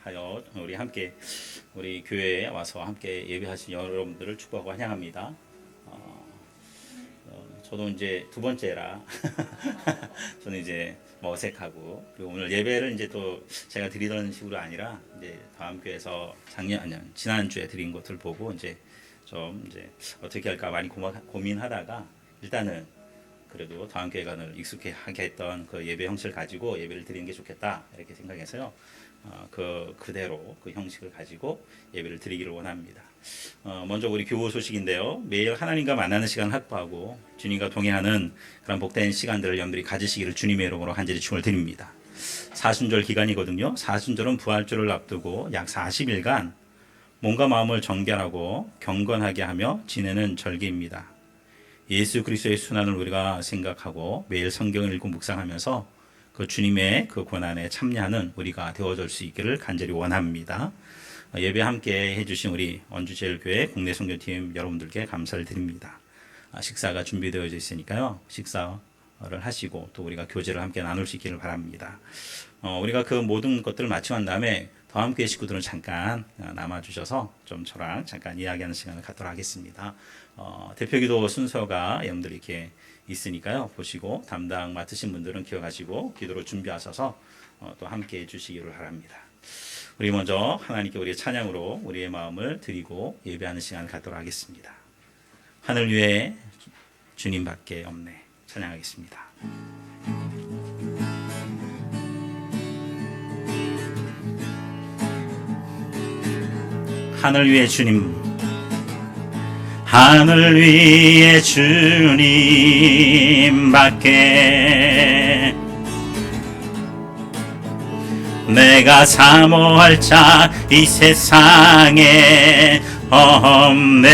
하여 우리 함께 우리 교회에 와서 함께 예배하신 여러분들을 축복하고 환영합니다. 저도 이제 두 번째라 저는 이제 어색하고, 그리고 오늘 예배를 이제 또 제가 드리던 식으로 아니라 이제 다음 교회에서 지난주에 드린 것을 보고 이제 좀 이제 어떻게 할까 많이 고민하다가 일단은 그래도 다음 교회가 늘 익숙하게 했던 그 예배 형식을 가지고 예배를 드리는 게 좋겠다 이렇게 생각해서요. 그대로 그 형식을 가지고 예배를 드리기를 원합니다. 먼저 우리 교우 소식인데요. 매일 하나님과 만나는 시간을 확보하고 주님과 동행하는 그런 복된 시간들을 여러분들이 가지시기를 주님의 이름으로 간절히 축원을 드립니다. 사순절 기간이거든요. 사순절은 부활절을 앞두고 약 40일간 몸과 마음을 정결하고 경건하게 하며 지내는 절기입니다. 예수 그리스도의 순환을 우리가 생각하고 매일 성경을 읽고 묵상하면서 그 주님의 그 고난에 참여하는 우리가 되어줄 수 있기를 간절히 원합니다. 예배 함께 해주신 우리 원주제일교회 국내 선교팀 여러분들께 감사를 드립니다. 식사가 준비되어 있으니까요. 식사를 하시고 또 우리가 교제를 함께 나눌 수 있기를 바랍니다. 우리가 그 모든 것들을 마치고 난 다음에 더 함께 식구들은 잠깐 남아주셔서 좀 저랑 잠깐 이야기하는 시간을 갖도록 하겠습니다. 대표기도 순서가 여러분들 이렇게 있으니까요. 보시고 담당 맡으신 분들은 기억하시고 기도로 준비하셔서 또 함께 해주시기를 바랍니다. 우리 먼저 하나님께 우리의 찬양으로 우리의 마음을 드리고 예배하는 시간을 갖도록 하겠습니다. 하늘 위에 주님밖에 없네. 찬양하겠습니다. 하늘 위에 주님, 하늘 위에 주님밖에 내가 사모할 자 이 세상에 없네.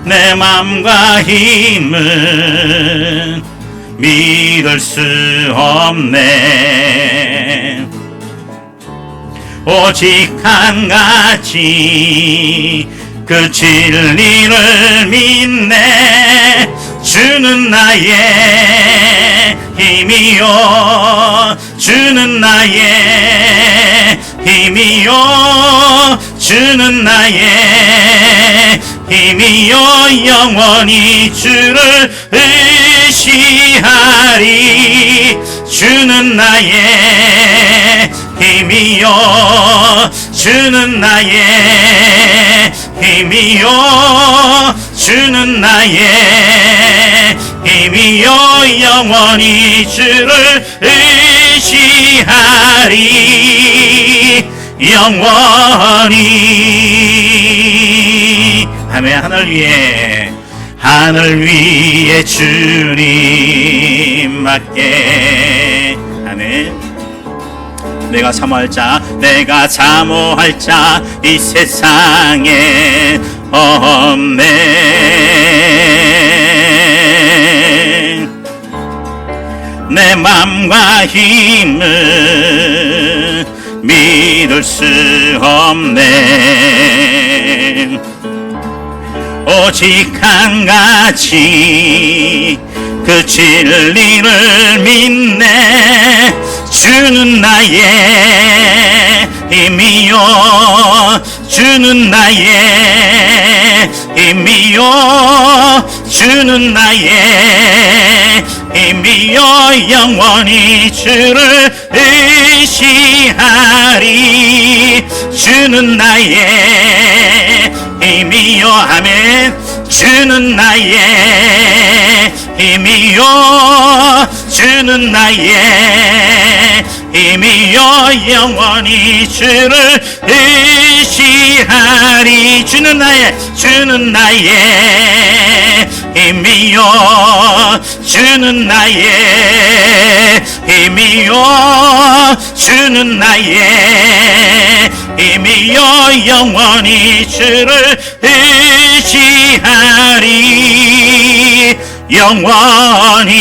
내 맘과 힘은 믿을 수 없네. 오직 한 가지 그 진리를 믿네. 주는 나의 힘이요, 주는 나의 힘이요, 주는 나의 힘이요, 영원히 주를 의시하리. 주는 나의 힘이요, 주는 나의 힘이요, 주는 나의 힘이요, 영원히 주를 의시하리. 영원히. 아멘. 하늘 위에 주님밖에. 아멘. 내가 사모할 자 이 세상에 없네. 내 맘과 힘을 믿을 수 없네. 오직 한 가지 그 진리를 믿네. 주는 나의 힘이요, 주는 나의 힘이요, 주는 나의 힘이요, 영원히 주를 의시하리. 주는 나의 힘이요. 아멘. 주는 나의 힘이요, 주는 나의 힘이요, 영원히 주를 의시하리. 주는 나의 힘이요, 주는 나의 힘이요, 주는 나의 힘이요, 영원히 주를 의시하리. 영원히.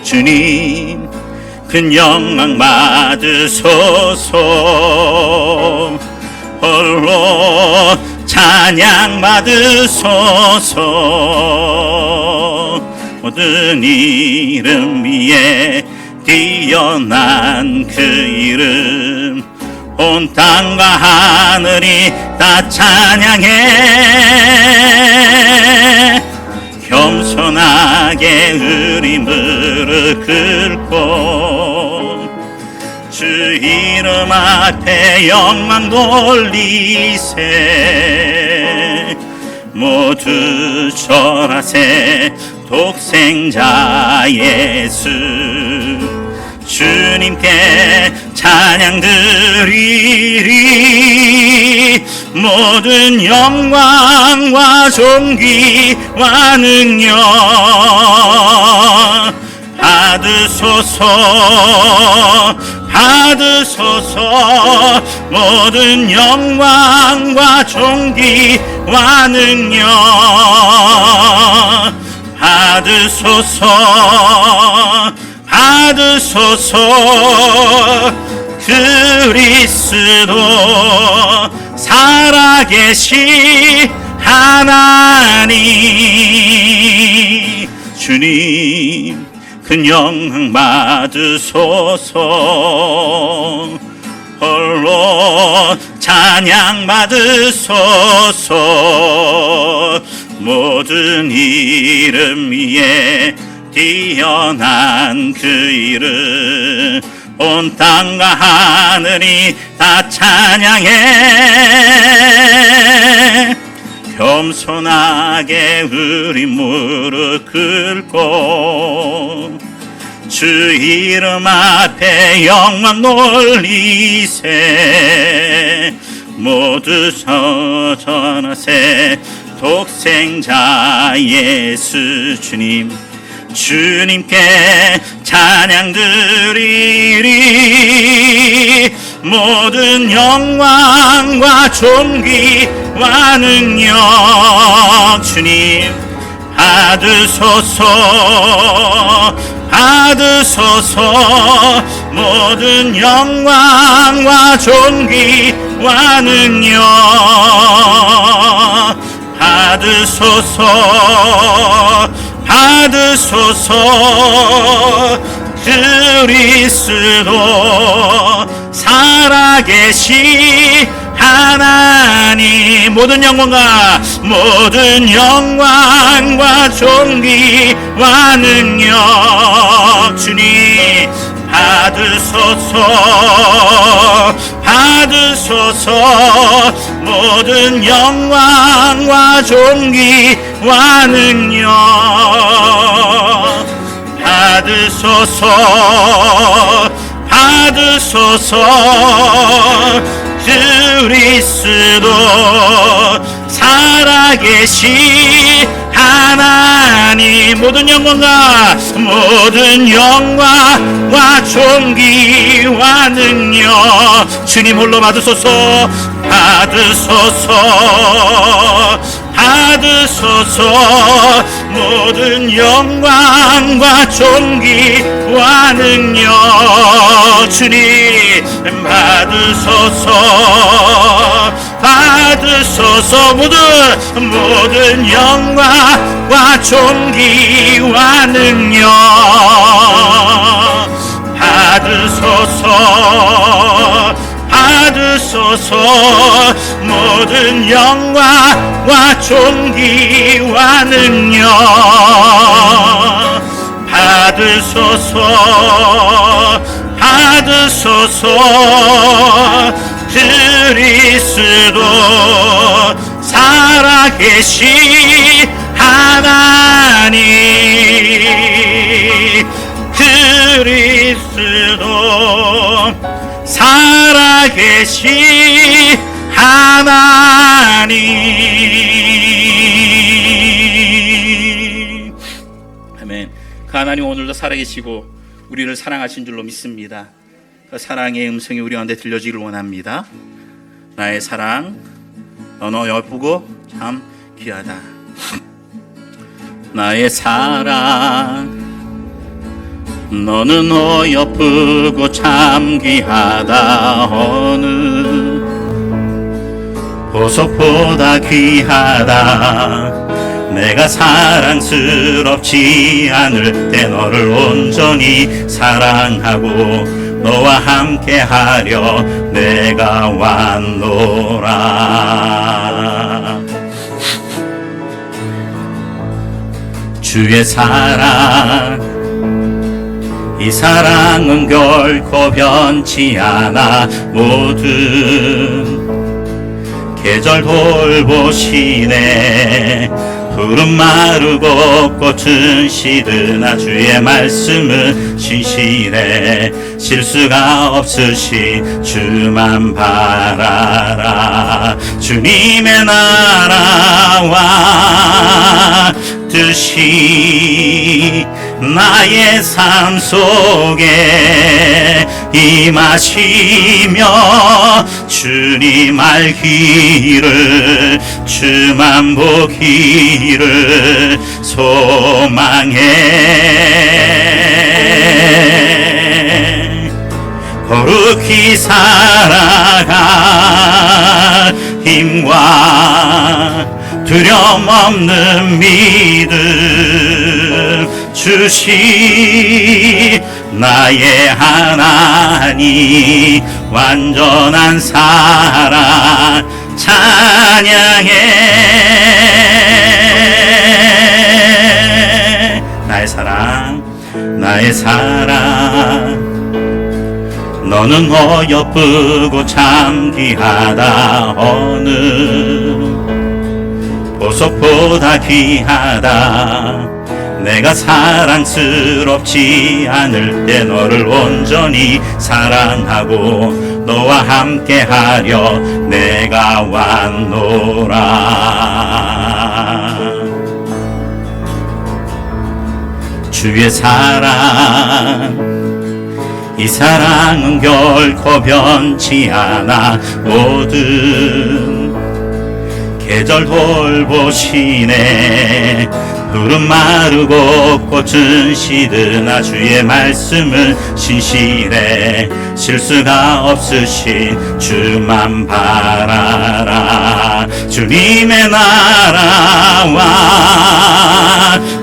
주님 큰 영광 받으소서. 홀로 찬양 받으소서. 모든 이름 위에 뛰어난 그 이름 온 땅과 하늘이 다 찬양해 겸손하게 우리 무릎 꿇고 주 이름 앞에 영광 돌리세 모두 절하세 독생자 예수 주님께 찬양 드리리 모든 영광과 존귀와 능력 받으소서 받으소서 모든 영광과 존귀와 능력 받으소서 받으소서 그리스도 살아계신 하나님 주님 큰 영광 받으소서 홀로 찬양 받으소서 모든 이름 위에 뛰어난 그 이름 온 땅과 하늘이 다 찬양해 겸손하게 우리 무릎 꿇고 주 이름 앞에 영광 돌리세 모두 전하세 독생자 예수 주님 주님께 찬양 드리리 모든 영광과 존귀와 능력 주님 받으소서 받으소서 모든 영광과 존귀와 능력 받으소서 받으소서 그리스도 살아계신 하나님 모든 영광과 존귀와 능력 주님 받으소서 받으소서 모든 영광과 존귀와 능력 받으소서 받으소서 그리스도 살아계신 하나님 모든 영광과 존귀와 능력 주님 홀로 받으소서 받으소서 받으소서 모든 영광과 존귀와 능력 주님 받으소서 받으소서 모든 영광과 존귀와 능력 받으소서 받으소서 모든 영광과 존귀와 능력 받으소서 받으소서 그리스도 살아계신 하나님 그리스도 살아계신 하나님 아멘. 그 하나님 오늘도 살아계시고 우리를 사랑하신 줄로 믿습니다. 그 사랑의 음성이 우리 가운데 들려지기를 원합니다. 나의 사랑 너는 예쁘고 참 귀하다. 나의 사랑 너는 어여쁘고 참 귀하다. 어느 보석보다 귀하다. 내가 사랑스럽지 않을 때 너를 온전히 사랑하고 너와 함께하려 내가 왔노라. 주의 사랑, 이 사랑은 결코 변치 않아. 모든 계절 돌보시네. 푸른 마르고 꽃은 시드나 주의 말씀은 신실해. 실수가 없으신 주만 바라라. 주님의 나라와 뜻이 나의 삶 속에 임하시며 주님 알기를 주만 보기를 소망해. 거룩히 살아갈 힘과 두려움 없는 믿음 주시 나의 하나님. 완전한 사랑 찬양해. 나의 사랑, 나의 사랑, 너는 어여쁘고 참 귀하다. 어느 보석보다 귀하다. 내가 사랑스럽지 않을 때 너를 온전히 사랑하고 너와 함께하려 내가 왔노라. 주의 사랑, 이 사랑은 결코 변치 않아. 모든 계절 돌보시네. 푸른 마르고 꽃은 시드나 주의 말씀은 신실해. 실수가 없으신 주만 바라라. 주님의 나라와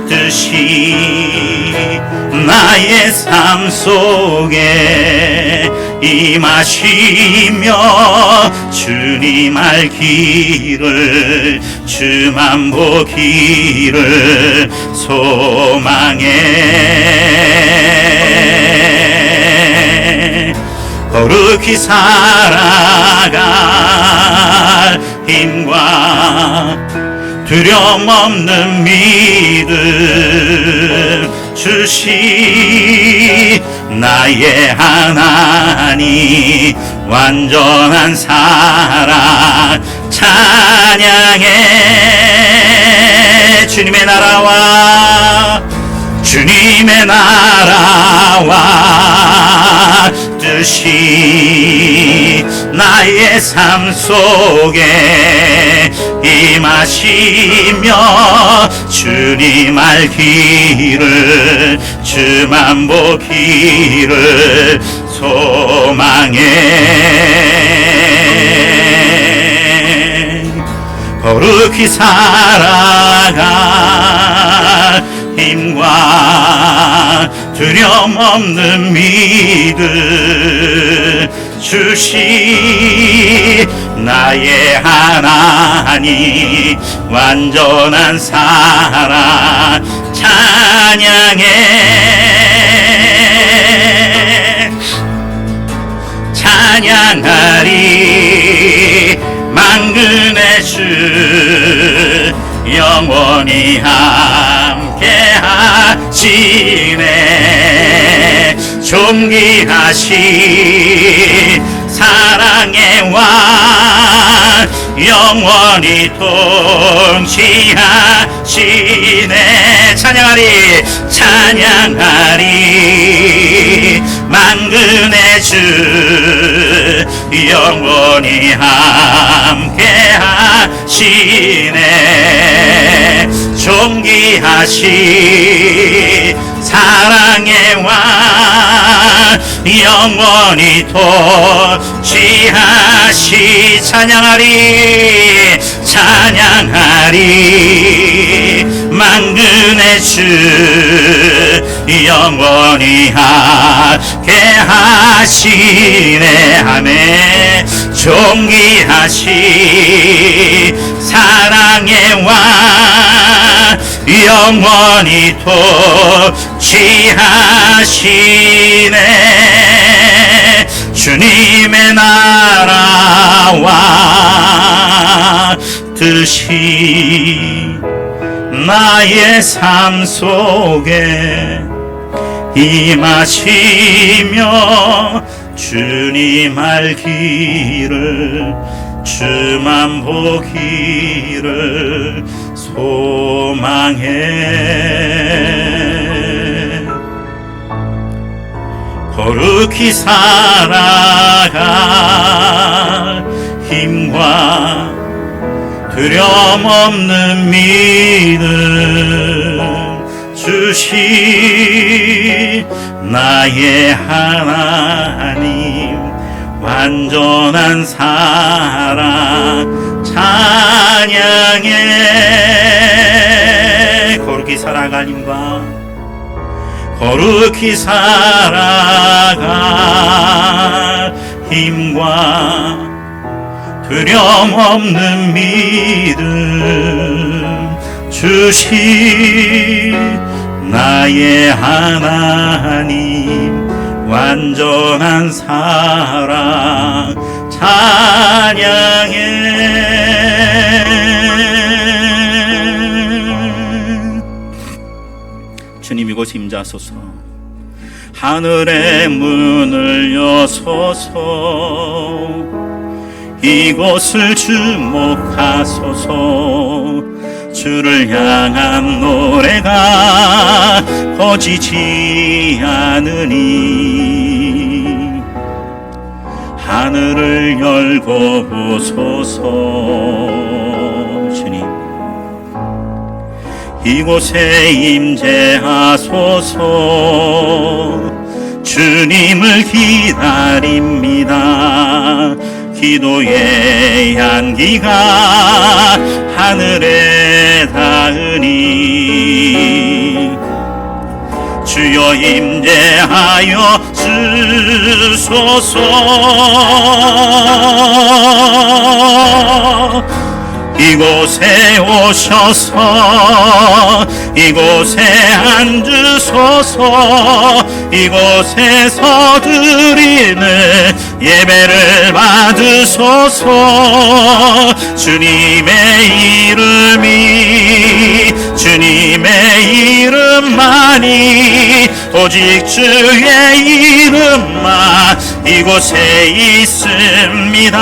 뜻이 나의 삶 속에 임하시며 주님 알기를 주만 보기를 소망해. 거룩히 살아갈 힘과 두려움 없는 믿음 주시 나의 하나님. 완전한 사랑 찬양해. 주님의 나라와 주님의 나라와 뜻이 나의 삶 속에 임하시며 주님 알기를 주만 보기를 소망해. 거룩히 살아갈 힘과 두려움 없는 믿음 주시 나의 하나님. 완전한 사랑 찬양해. 찬양하리 만군의 주 영원히 함께 하시네. 존귀하신 사랑의 왕 영원히 통치하시네. 찬양하리 찬양하리 만군의 주 영원히 함께 하시네. 존귀하신 사랑의 왕 영원히 통치하시. 찬양하리 찬양하리 만근의 주 영원히 함께 하시네. 아멘. 존귀하시 사랑의 왕 영원히 통치하시네. 주님의 나라와 뜻이 나의 삶 속에 임하시며 주님 알기를 주만 보기를 소망해. 거룩히 살아갈 힘과 두려움 없는 믿음 주시 나의 하나님 완전한 사랑 찬양해. 거룩히 살아갈 힘과 거룩히 살아갈 힘과 두려움 없는 믿음 주시 나의 하나님 완전한 사랑 찬양해. 주님 이곳 임자소서. 하늘의 문을 여소서. 이곳을 주목하소서. 주를 향한 노래가 꺼지지 않으니 하늘을 열고 보소서. 주님 이곳에 임재하소서. 주님을 기다립니다. 기도의 향기가 하늘에 닿으니 주여 임재하여 주소서. 이곳에 오셔서 이곳에 앉으소서. 이곳에서 드리는 예배를 받으소서. 주님의 이름이 주님의 이름만이 오직 주의 이름만 이곳에 있습니다.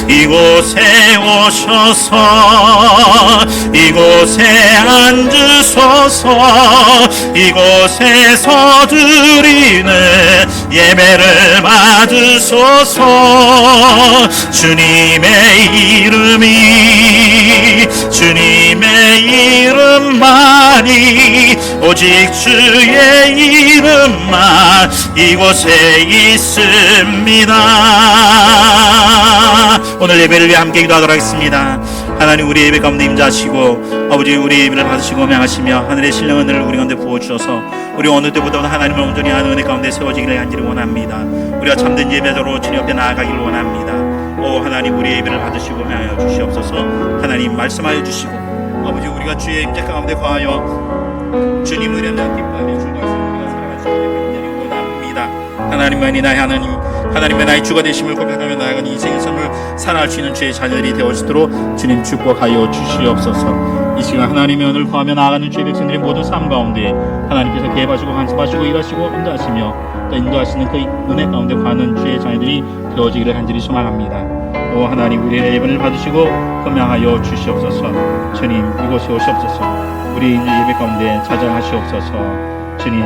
이곳에 오셔서 이곳에 앉으소서. 이곳에서 드리는 예배를 받으소서. 주님의 이름이 주님의 이름만이 오직 주의 이름만 이곳에 있습니다. 오늘 예배를 위해 함께 기도하도록 하겠습니다. 하나님 우리 예배 가운데 임자하시고 아버지 우리 예배를 받으시고 명하시며 하늘의 신령 은혜를 우리 가운데 부어주셔서 우리 어느 때보다 하나님을 온전히 아는 은혜 가운데 세워지기를 간절히 원합니다. 우리가 참된 예배자로 주님 옆에 나아가기를 원합니다. 오 하나님 우리 예배를 받으시고 명하여 주시옵소서. 하나님 말씀하여 주시고 아버지 우리가 주의 임재 가운데 거하여 주님 은혜는 기뻐하며 즐거워서 우리가 살아가시기를 간절히 원합니다. 하나님만이 나의 하나님 하나님의 나의 주가 되심을 고백하며 나아가는 인생의 삶을 살아갈 수 있는 주의 자녀들이 되어지도록 주님 축복하여 주시옵소서. 이 시간 하나님의 은혜를 구하며 나아가는 주의 백성들의 모든 삶 가운데 하나님께서 개입하시고 간섭하시고 일하시고 인도하시며 또 인도하시는 그 은혜 가운데 구하는 주의 자녀들이 되어지기를 간절히 소망합니다. 오 하나님 우리의 예배를 받으시고 금양하여 주시옵소서. 주님 이곳에 오시옵소서. 우리 예배 가운데 자장하시옵소서. 주님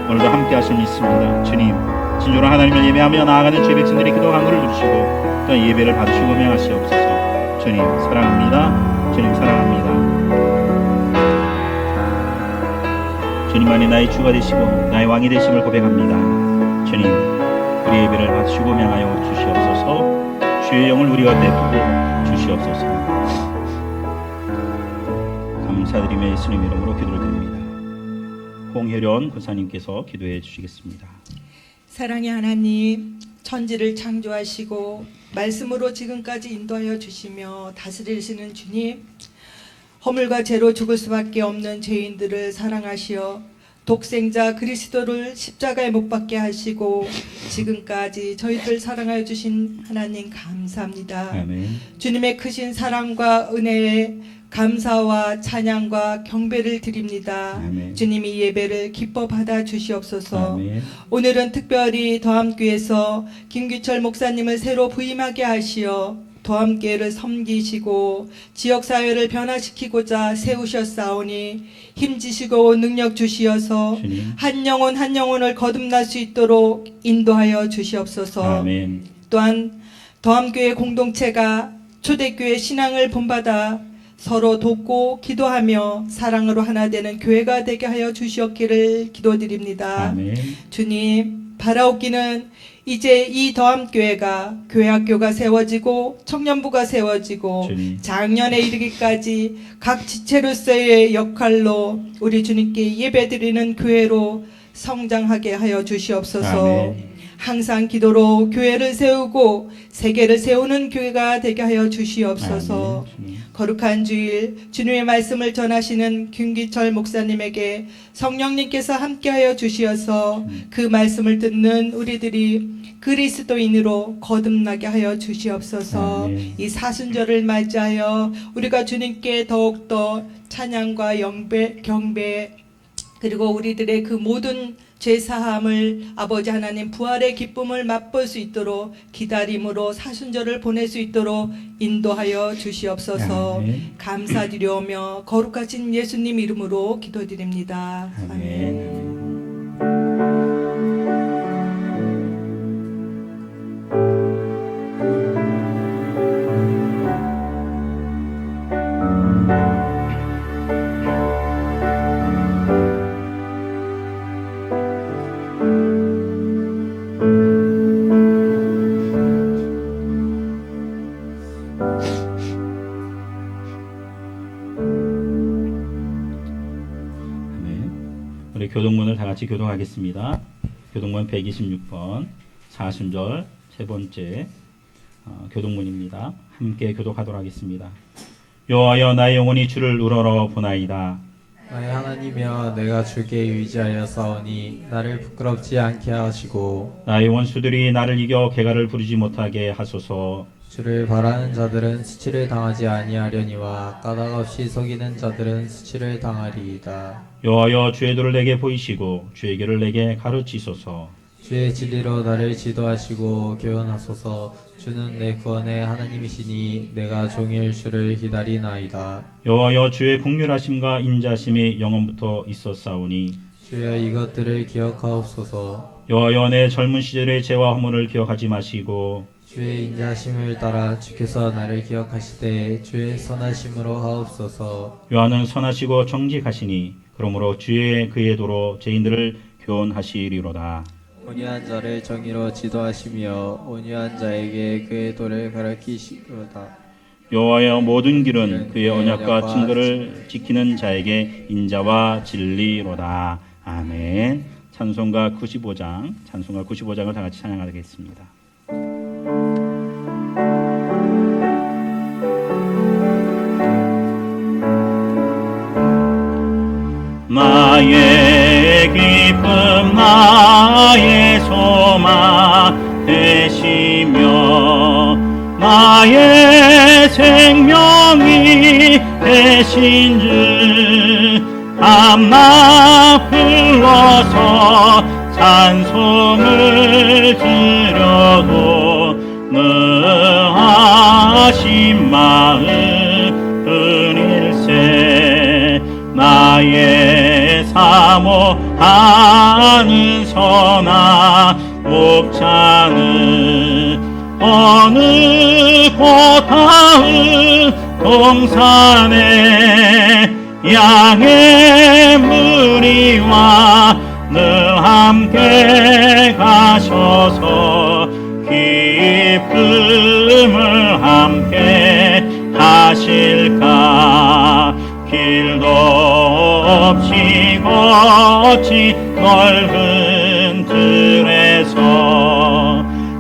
오늘도 함께 하심이 있습니다. 주님 진정으로 하나님을 예배하며 나아가는 주의 백성들이 기도 간구를 들으시고 또 예배를 받으시고 명하시옵소서. 주님 사랑합니다. 주님 사랑합니다. 주님만이 나의 주가 되시고 나의 왕이 되심을 고백합니다. 주님 우리 예배를 받으시고 명하여 주시옵소서. 주의 영을 우리가 내두고 주시옵소서. 감사합니다. 감사드리며 예수님 이름으로 기도를 드립니다. 홍혜련 권사님께서 기도해 주시겠습니다. 사랑의 하나님, 천지를 창조하시고 말씀으로 지금까지 인도하여 주시며 다스리시는 주님, 허물과 죄로 죽을 수밖에 없는 죄인들을 사랑하시어 독생자 그리스도를 십자가에 못 박게 하시고 지금까지 저희들 사랑하여 주신 하나님 감사합니다. 아멘. 주님의 크신 사랑과 은혜에 감사와 찬양과 경배를 드립니다. 아멘. 주님이 예배를 기뻐 받아 주시옵소서. 아멘. 오늘은 특별히 더함교회에서 김규철 목사님을 새로 부임하게 하시어 더함교회를 섬기시고 지역사회를 변화시키고자 세우셨사오니 힘주시고 능력 주시어서 주님. 한 영혼 한 영혼을 거듭날 수 있도록 인도하여 주시옵소서. 아멘. 또한 더함교회 공동체가 초대교회 신앙을 본받아 서로 돕고 기도하며 사랑으로 하나 되는 교회가 되게 하여 주시옵기를 기도드립니다. 아멘. 주님, 바라옵기는 이제 이 더함교회가 교회학교가 세워지고 청년부가 세워지고 주님. 작년에 이르기까지 각 지체로서의 역할로 우리 주님께 예배드리는 교회로 성장하게 하여 주시옵소서. 아멘. 항상 기도로 교회를 세우고 세계를 세우는 교회가 되게 하여 주시옵소서. 아멘. 주님. 거룩한 주일 주님의 말씀을 전하시는 김기철 목사님에게 성령님께서 함께하여 주시어서 그 말씀을 듣는 우리들이 그리스도인으로 거듭나게 하여 주시옵소서. 아멘. 이 사순절을 맞이하여 우리가 주님께 더욱더 찬양과 경배 그리고 우리들의 그 모든 죄사함을 아버지 하나님 부활의 기쁨을 맛볼 수 있도록 기다림으로 사순절을 보낼 수 있도록 인도하여 주시옵소서. 아멘. 감사드리오며 거룩하신 예수님 이름으로 기도드립니다. 아멘. 우리 교동문을 다 같이 교동하겠습니다. 교동문 126번 사순절 세 번째 교동문입니다. 함께 교독하도록 하겠습니다. 여호와여 나의 영혼이 주를 우러러 보나이다. 나의 하나님이여 내가 주께 의지하여 싸우니 나를 부끄럽지 않게 하시고 나의 원수들이 나를 이겨 개가를 부르지 못하게 하소서. 주를 바라는 자들은 수치를 당하지 아니하려니와 까닭 없이 속이는 자들은 수치를 당하리이다. 여호와여 주의 도를 내게 보이시고 주의 길을 내게 가르치소서. 주의 진리로 나를 지도하시고 교훈하소서. 주는 내 구원의 하나님이시니 내가 종일 주를 기다리나이다. 여호와여 주의 긍휼하심과 인자심이 영원부터 있었사오니 주여 이것들을 기억하옵소서. 여호와여 내 젊은 시절의 죄와 허물을 기억하지 마시고 주의 인자심을 따라 주께서 나를 기억하시되 주의 선하심으로 하옵소서. 여호와는 선하시고 정직하시니 그러므로 주의 그의 도로 죄인들을 교훈하시리로다. 온유한 자를 정의로 지도하시며 온유한 자에게 그의 도를 가르치시리로다. 여호와의 모든 길은 그의 언약과 증거를 지키는 자에게 인자와 진리로다. 아멘. 찬송가 95장을 다 같이 찬양하겠습니다. 나의 기쁨 나의 소망 되시며 나의 생명이 되신 주 밤낮 불러서 찬송을 드려도 능하신 마음 은일세 나의 사모하는 선한 목자는 어느 고타운 동산에 양의 무리와 늘 함께 가셔서 기쁨을 함께 하실까 길도 없이 거친 넓은 들에서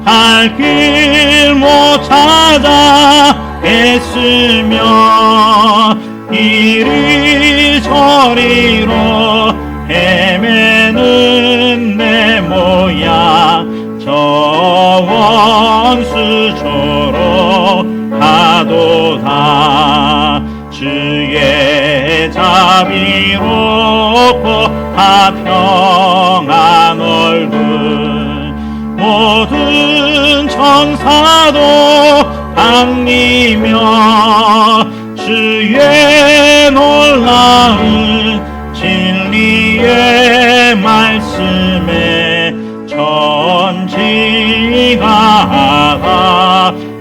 갈 길 못 찾아 애쓰며 이리저리로 헤매는 내 모양 저 원수처럼 하도다 주의 자비롭고 화평한 얼굴 모든 천사도 강리며 주의 놀라운 진리의 말씀에 전지가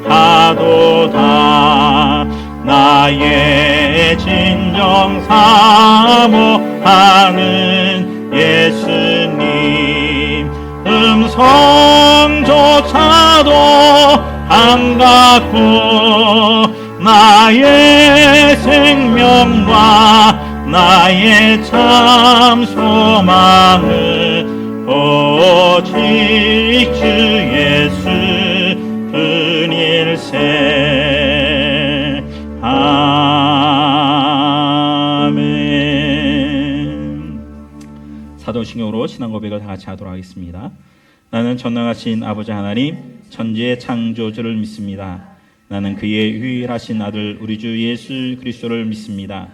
하도다 나의 진정 사모하는 예수님 음성조차도 반갑고 나의 생명과 나의 참 소망은 오직 주 예수 뿐일세. 아멘. 사도신경으로 신앙 고백을 다 같이 하도록 하겠습니다. 나는 전능하신 아버지 하나님 천지의 창조주를 믿습니다. 나는 그의 유일하신 아들 우리 주 예수 그리스도를 믿습니다.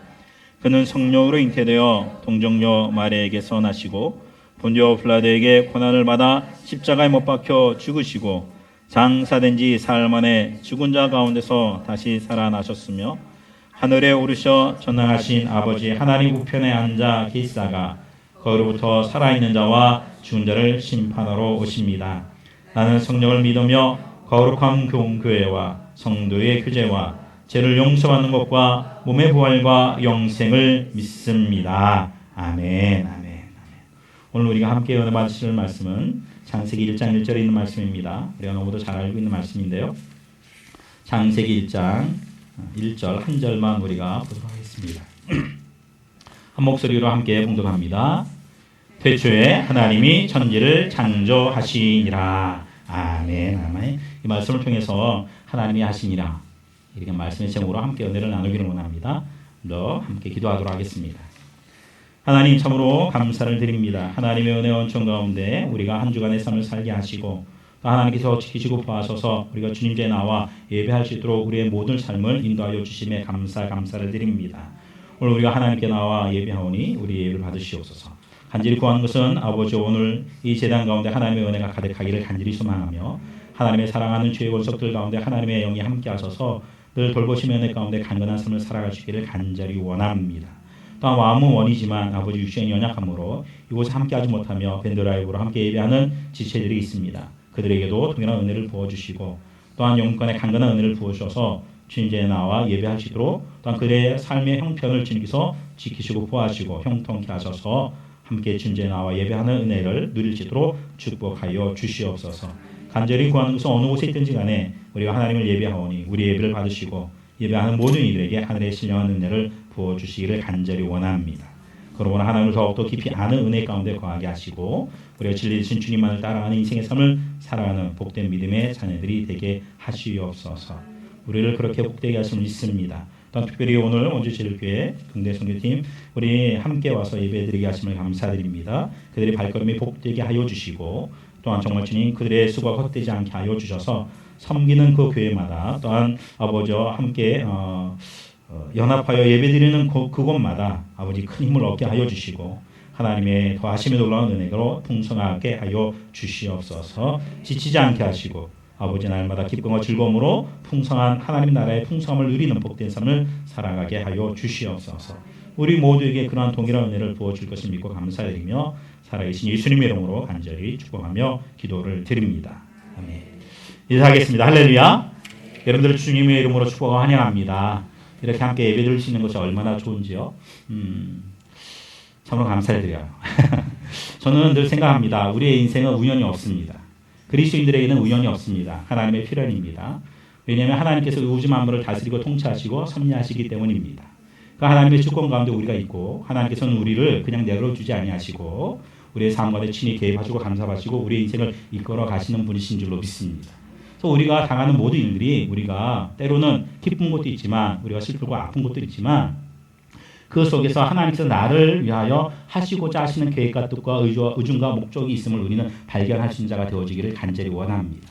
그는 성령으로 잉태되어 동정녀 마리아에게서 나시고 본디오 빌라도에게 고난을 받아 십자가에 못 박혀 죽으시고 장사된 지 사흘 만에 죽은 자 가운데서 다시 살아나셨으며 하늘에 오르셔 전능하신 아버지 하나님 우편에 앉아 계시다가 거기로부터 살아있는 자와 죽은 자를 심판하러 오십니다. 나는 성령을 믿으며 거룩한 교회와 성도의 교제와 죄를 용서받는 것과 몸의 부활과 영생을 믿습니다. 아멘. 아멘. 오늘 우리가 함께 은혜 받으실 말씀은 창세기 1장 1절에 있는 말씀입니다. 우리가 너무도 잘 알고 있는 말씀인데요. 창세기 1장 1절 한 절만 우리가 보도록 하겠습니다. 한 목소리로 함께 봉독합니다. 태초에 하나님이 천지를 창조하시니라. 아멘. 아멘. 이 말씀을 통해서 하나님이 하시니라 이렇게 말씀의 제목으로 함께 은혜를 나누기를 원합니다. 먼저 함께 기도하도록 하겠습니다. 하나님 참으로 감사를 드립니다. 하나님의 은혜 원천 가운데 우리가 한 주간의 삶을 살게 하시고 또 하나님께서 지키시고 보아셔서 우리가 주님께 나와 예배할 수 있도록 우리의 모든 삶을 인도하여 주심에 감사를 드립니다. 오늘 우리가 하나님께 나와 예배하오니 우리 예배를 받으시옵소서. 간절히 구하는 것은 아버지 오늘 이 제단 가운데 하나님의 은혜가 가득하기를 간절히 소망하며 하나님의 사랑하는 주의 권속들 가운데 하나님의 영이 함께 하셔서 늘 돌보심의 은혜 가운데 간건한 삶을 살아가시기를 간절히 원합니다. 또한 마음은 원이지만 아버지 육신의 연약함으로 이곳에 함께하지 못하며 밴드라이브로 함께 예배하는 지체들이 있습니다. 그들에게도 동일한 은혜를 부어주시고 또한 영권의 간건한 은혜를 부어주셔서 주님께 나와 예배할 수 있도록 또한 그들의 삶의 형편을 주님께서 지키시고 보호하시고 형통케 하셔서 함께 주님께 나와 예배하는 은혜를 누릴 수 있도록 축복하여 주시옵소서. 간절히 구하는 것은 어느 곳에 있든지 간에 우리가 하나님을 예배하오니 우리 예배를 받으시고 예배하는 모든 이들에게 하늘의 신령한 은혜를 부어주시기를 간절히 원합니다. 그러므로 하나님을 더욱더 깊이 아는 은혜 가운데 거하게 하시고 우리가 진리 되신 주님만을 따라가는 인생의 삶을 살아가는 복된 믿음의 자녀들이 되게 하시옵소서. 우리를 그렇게 복되게 하심을 믿습니다. 또한 특별히 오늘 원주제일교회 등대 선교팀 우리 함께 와서 예배드리게 하심을 감사드립니다. 그들의 발걸음이 복되게 하여 주시고 또한 정말 주님 그들의 수고가 헛되지 않게 하여 주셔서 섬기는 그 교회마다 또한 아버지와 함께 연합하여 예배드리는 그곳마다 아버지 큰 힘을 얻게 하여 주시고 하나님의 더하심에 놀라운 은혜로 풍성하게 하여 주시옵소서. 지치지 않게 하시고 아버지 날마다 기쁨과 즐거움으로 풍성한 하나님 나라의 풍성함을 누리는 복된 삶을 살아가게 하여 주시옵소서. 우리 모두에게 그러한 동일한 은혜를 부어줄 것을 믿고 감사드리며 살아계신 예수님의 이름으로 간절히 축복하며 기도를 드립니다. 아멘. 인사하겠습니다. 할렐루야. 여러분들 주님의 이름으로 축복하고 환영합니다. 이렇게 함께 예배드릴 수 있는 것이 얼마나 좋은지요. 참으로 감사드려요. 저는 늘 생각합니다. 우리의 인생은 우연이 없습니다. 그리스도인들에게는 우연이 없습니다. 하나님의 필연입니다. 왜냐하면 하나님께서 우주 만물을 다스리고 통치하시고 섭리하시기 때문입니다. 그 하나님의 주권 가운데 우리가 있고 하나님께서는 우리를 그냥 내버려두지 아니하시고 우리의 삶 가운데 친히 개입하시고 감사하시고 우리의 인생을 이끌어 가시는 분이신 줄로 믿습니다. 그래서 우리가 당하는 모든 일들이 우리가 때로는 기쁜 것도 있지만 우리가 슬프고 아픈 것도 있지만 그 속에서 하나님께서 나를 위하여 하시고자 하시는 계획과 뜻과 의중과 목적이 있음을 우리는 발견하신 자가 되어지기를 간절히 원합니다.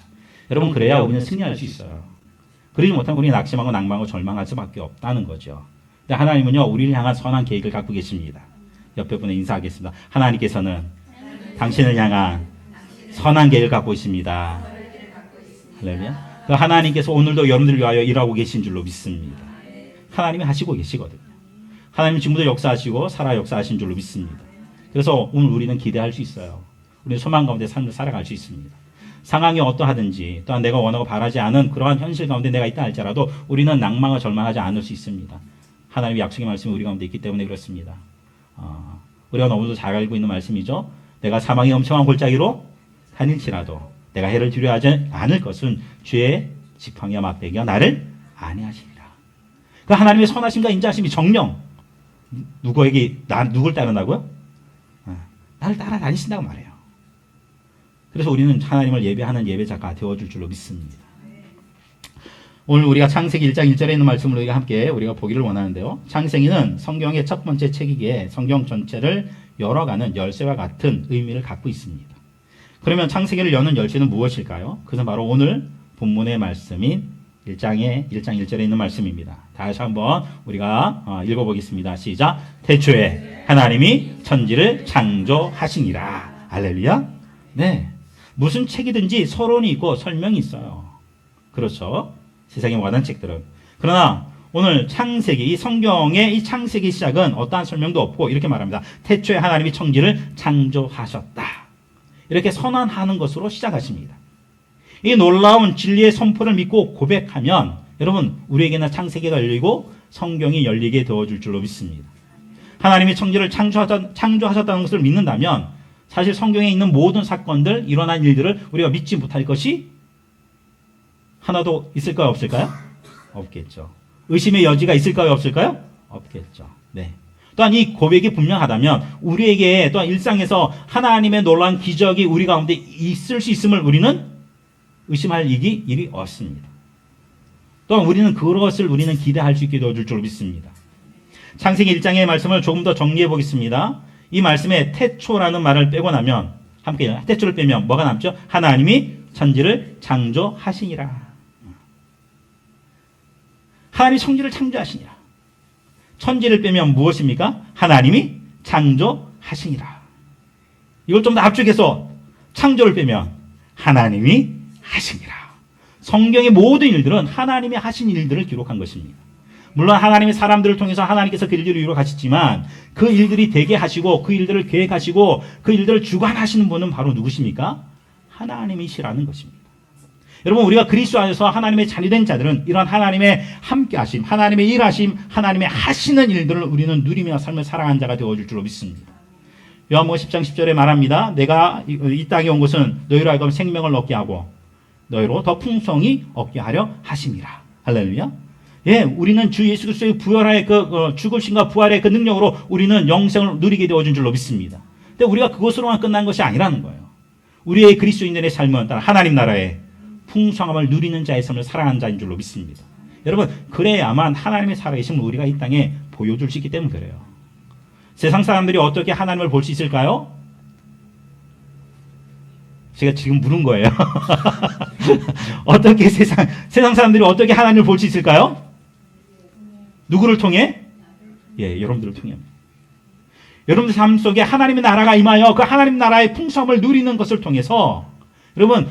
여러분 그래야 우리는 승리할 수 있어요. 그러지 못하면 우리는 낙심하고 낭망하고 절망할 수밖에 없다는 거죠. 근데 하나님은요 우리를 향한 선한 계획을 갖고 계십니다. 옆에 분에 인사하겠습니다. 하나님께서는 당신을 향한 선한 계획을 갖고 있습니다. 할렐루야. 그 하나님께서 오늘도 여러분들을 위하여 일하고 계신 줄로 믿습니다. 하나님이 하시고 계시거든요. 하나님 지금도 역사하시고 살아 역사하신 줄로 믿습니다. 그래서 오늘 우리는 기대할 수 있어요. 우리는 소망 가운데 삶을 살아갈 수 있습니다. 상황이 어떠하든지 또한 내가 원하고 바라지 않은 그러한 현실 가운데 내가 있다 할지라도 우리는 낭망과 절망하지 않을 수 있습니다. 하나님의 약속의 말씀이 우리 가운데 있기 때문에 그렇습니다. 우리가 너무도 잘 알고 있는 말씀이죠. 내가 사망의 엄청한 골짜기로 다닐지라도 내가 해를 두려워하지 않을 것은 주의 지팡이와 막대기가 나를 안위하시리라. 그 하나님의 선하심과 인자하심이 정령 누구에게 누굴 따른다고요? 나를 따라다니신다고 말해요. 그래서 우리는 하나님을 예배하는 예배자가 되어줄 줄로 믿습니다. 오늘 우리가 창세기 1장 1절에 있는 말씀을 우리가 보기를 원하는데요. 창세기는 성경의 첫 번째 책이기에 성경 전체를 열어가는 열쇠와 같은 의미를 갖고 있습니다. 그러면 창세기를 여는 열쇠는 무엇일까요? 그것은 바로 오늘 본문의 말씀인 1장 1절에 있는 말씀입니다. 다시 한번 우리가 읽어보겠습니다. 시작. 태초에 하나님이 천지를 창조하시니라. 할렐루야. 네. 무슨 책이든지 서론이 있고 설명이 있어요. 그렇죠. 세상의 모든 책들은. 그러나 오늘 창세기, 이 성경의 이 창세기 시작은 어떠한 설명도 없고 이렇게 말합니다. 태초에 하나님이 천지를 창조하셨다. 이렇게 선언하는 것으로 시작하십니다. 이 놀라운 진리의 선포를 믿고 고백하면 여러분 우리에게는 창세기가 열리고 성경이 열리게 되어줄 줄로 믿습니다. 하나님이 천지를 창조하셨다는 것을 믿는다면 사실 성경에 있는 모든 사건들, 일어난 일들을 우리가 믿지 못할 것이 하나도 있을까요? 없을까요? 없겠죠. 의심의 여지가 있을까요? 없을까요? 없겠죠. 네. 또한 이 고백이 분명하다면 우리에게 또한 일상에서 하나님의 놀라운 기적이 우리 가운데 있을 수 있음을 우리는 의심할 일이 없습니다. 또한 우리는 기대할 수 있게 되어줄 줄 믿습니다. 창세기 1장의 말씀을 조금 더 정리해 보겠습니다. 이 말씀에 태초라는 말을 빼고 나면 함께 태초를 빼면 뭐가 남죠? 하나님이 천지를 창조하시니라. 하나님이 천지를 창조하시니라. 천지를 빼면 무엇입니까? 하나님이 창조하시니라. 이걸 좀 더 압축해서 창조를 빼면 하나님이 하시니라. 성경의 모든 일들은 하나님이 하신 일들을 기록한 것입니다. 물론 하나님이 사람들을 통해서 하나님께서 그 일들을 이루어 가셨지만 그 일들이 되게 하시고 그 일들을 계획하시고 그 일들을 주관하시는 분은 바로 누구십니까? 하나님이시라는 것입니다. 여러분 우리가 그리스도 안에서 하나님의 자녀된 자들은 이런 하나님의 함께하심, 하나님의 일하심, 하나님의 하시는 일들을 우리는 누리며 삶을 살아가는 자가 되어줄 줄로 믿습니다. 요한복음 10장 10절에 말합니다. 내가 이 땅에 온 것은 너희로 하여금 생명을 얻게 하고 너희로 더 풍성히 얻게 하려 하심이라. 할렐루야. 예, 우리는 주 예수 그리스도의 부활의 죽으심과 부활의 그 능력으로 우리는 영생을 누리게 되어준 줄로 믿습니다. 근데 우리가 그것으로만 끝난 것이 아니라는 거예요. 우리의 그리스도인들의 삶은 하나님 나라의 풍성함을 누리는 자의 삶을 살아가는 자인 줄로 믿습니다. 여러분 그래야만 하나님의 살아계심을 우리가 이 땅에 보여줄 수 있기 때문에 그래요. 세상 사람들이 어떻게 하나님을 볼 수 있을까요? 제가 지금 물은 거예요. 어떻게 세상 사람들이 어떻게 하나님을 볼 수 있을까요? 누구를 통해? 예, 여러분들을 통해. 여러분들 삶 속에 하나님의 나라가 임하여 그 하나님 나라의 풍성함을 누리는 것을 통해서 여러분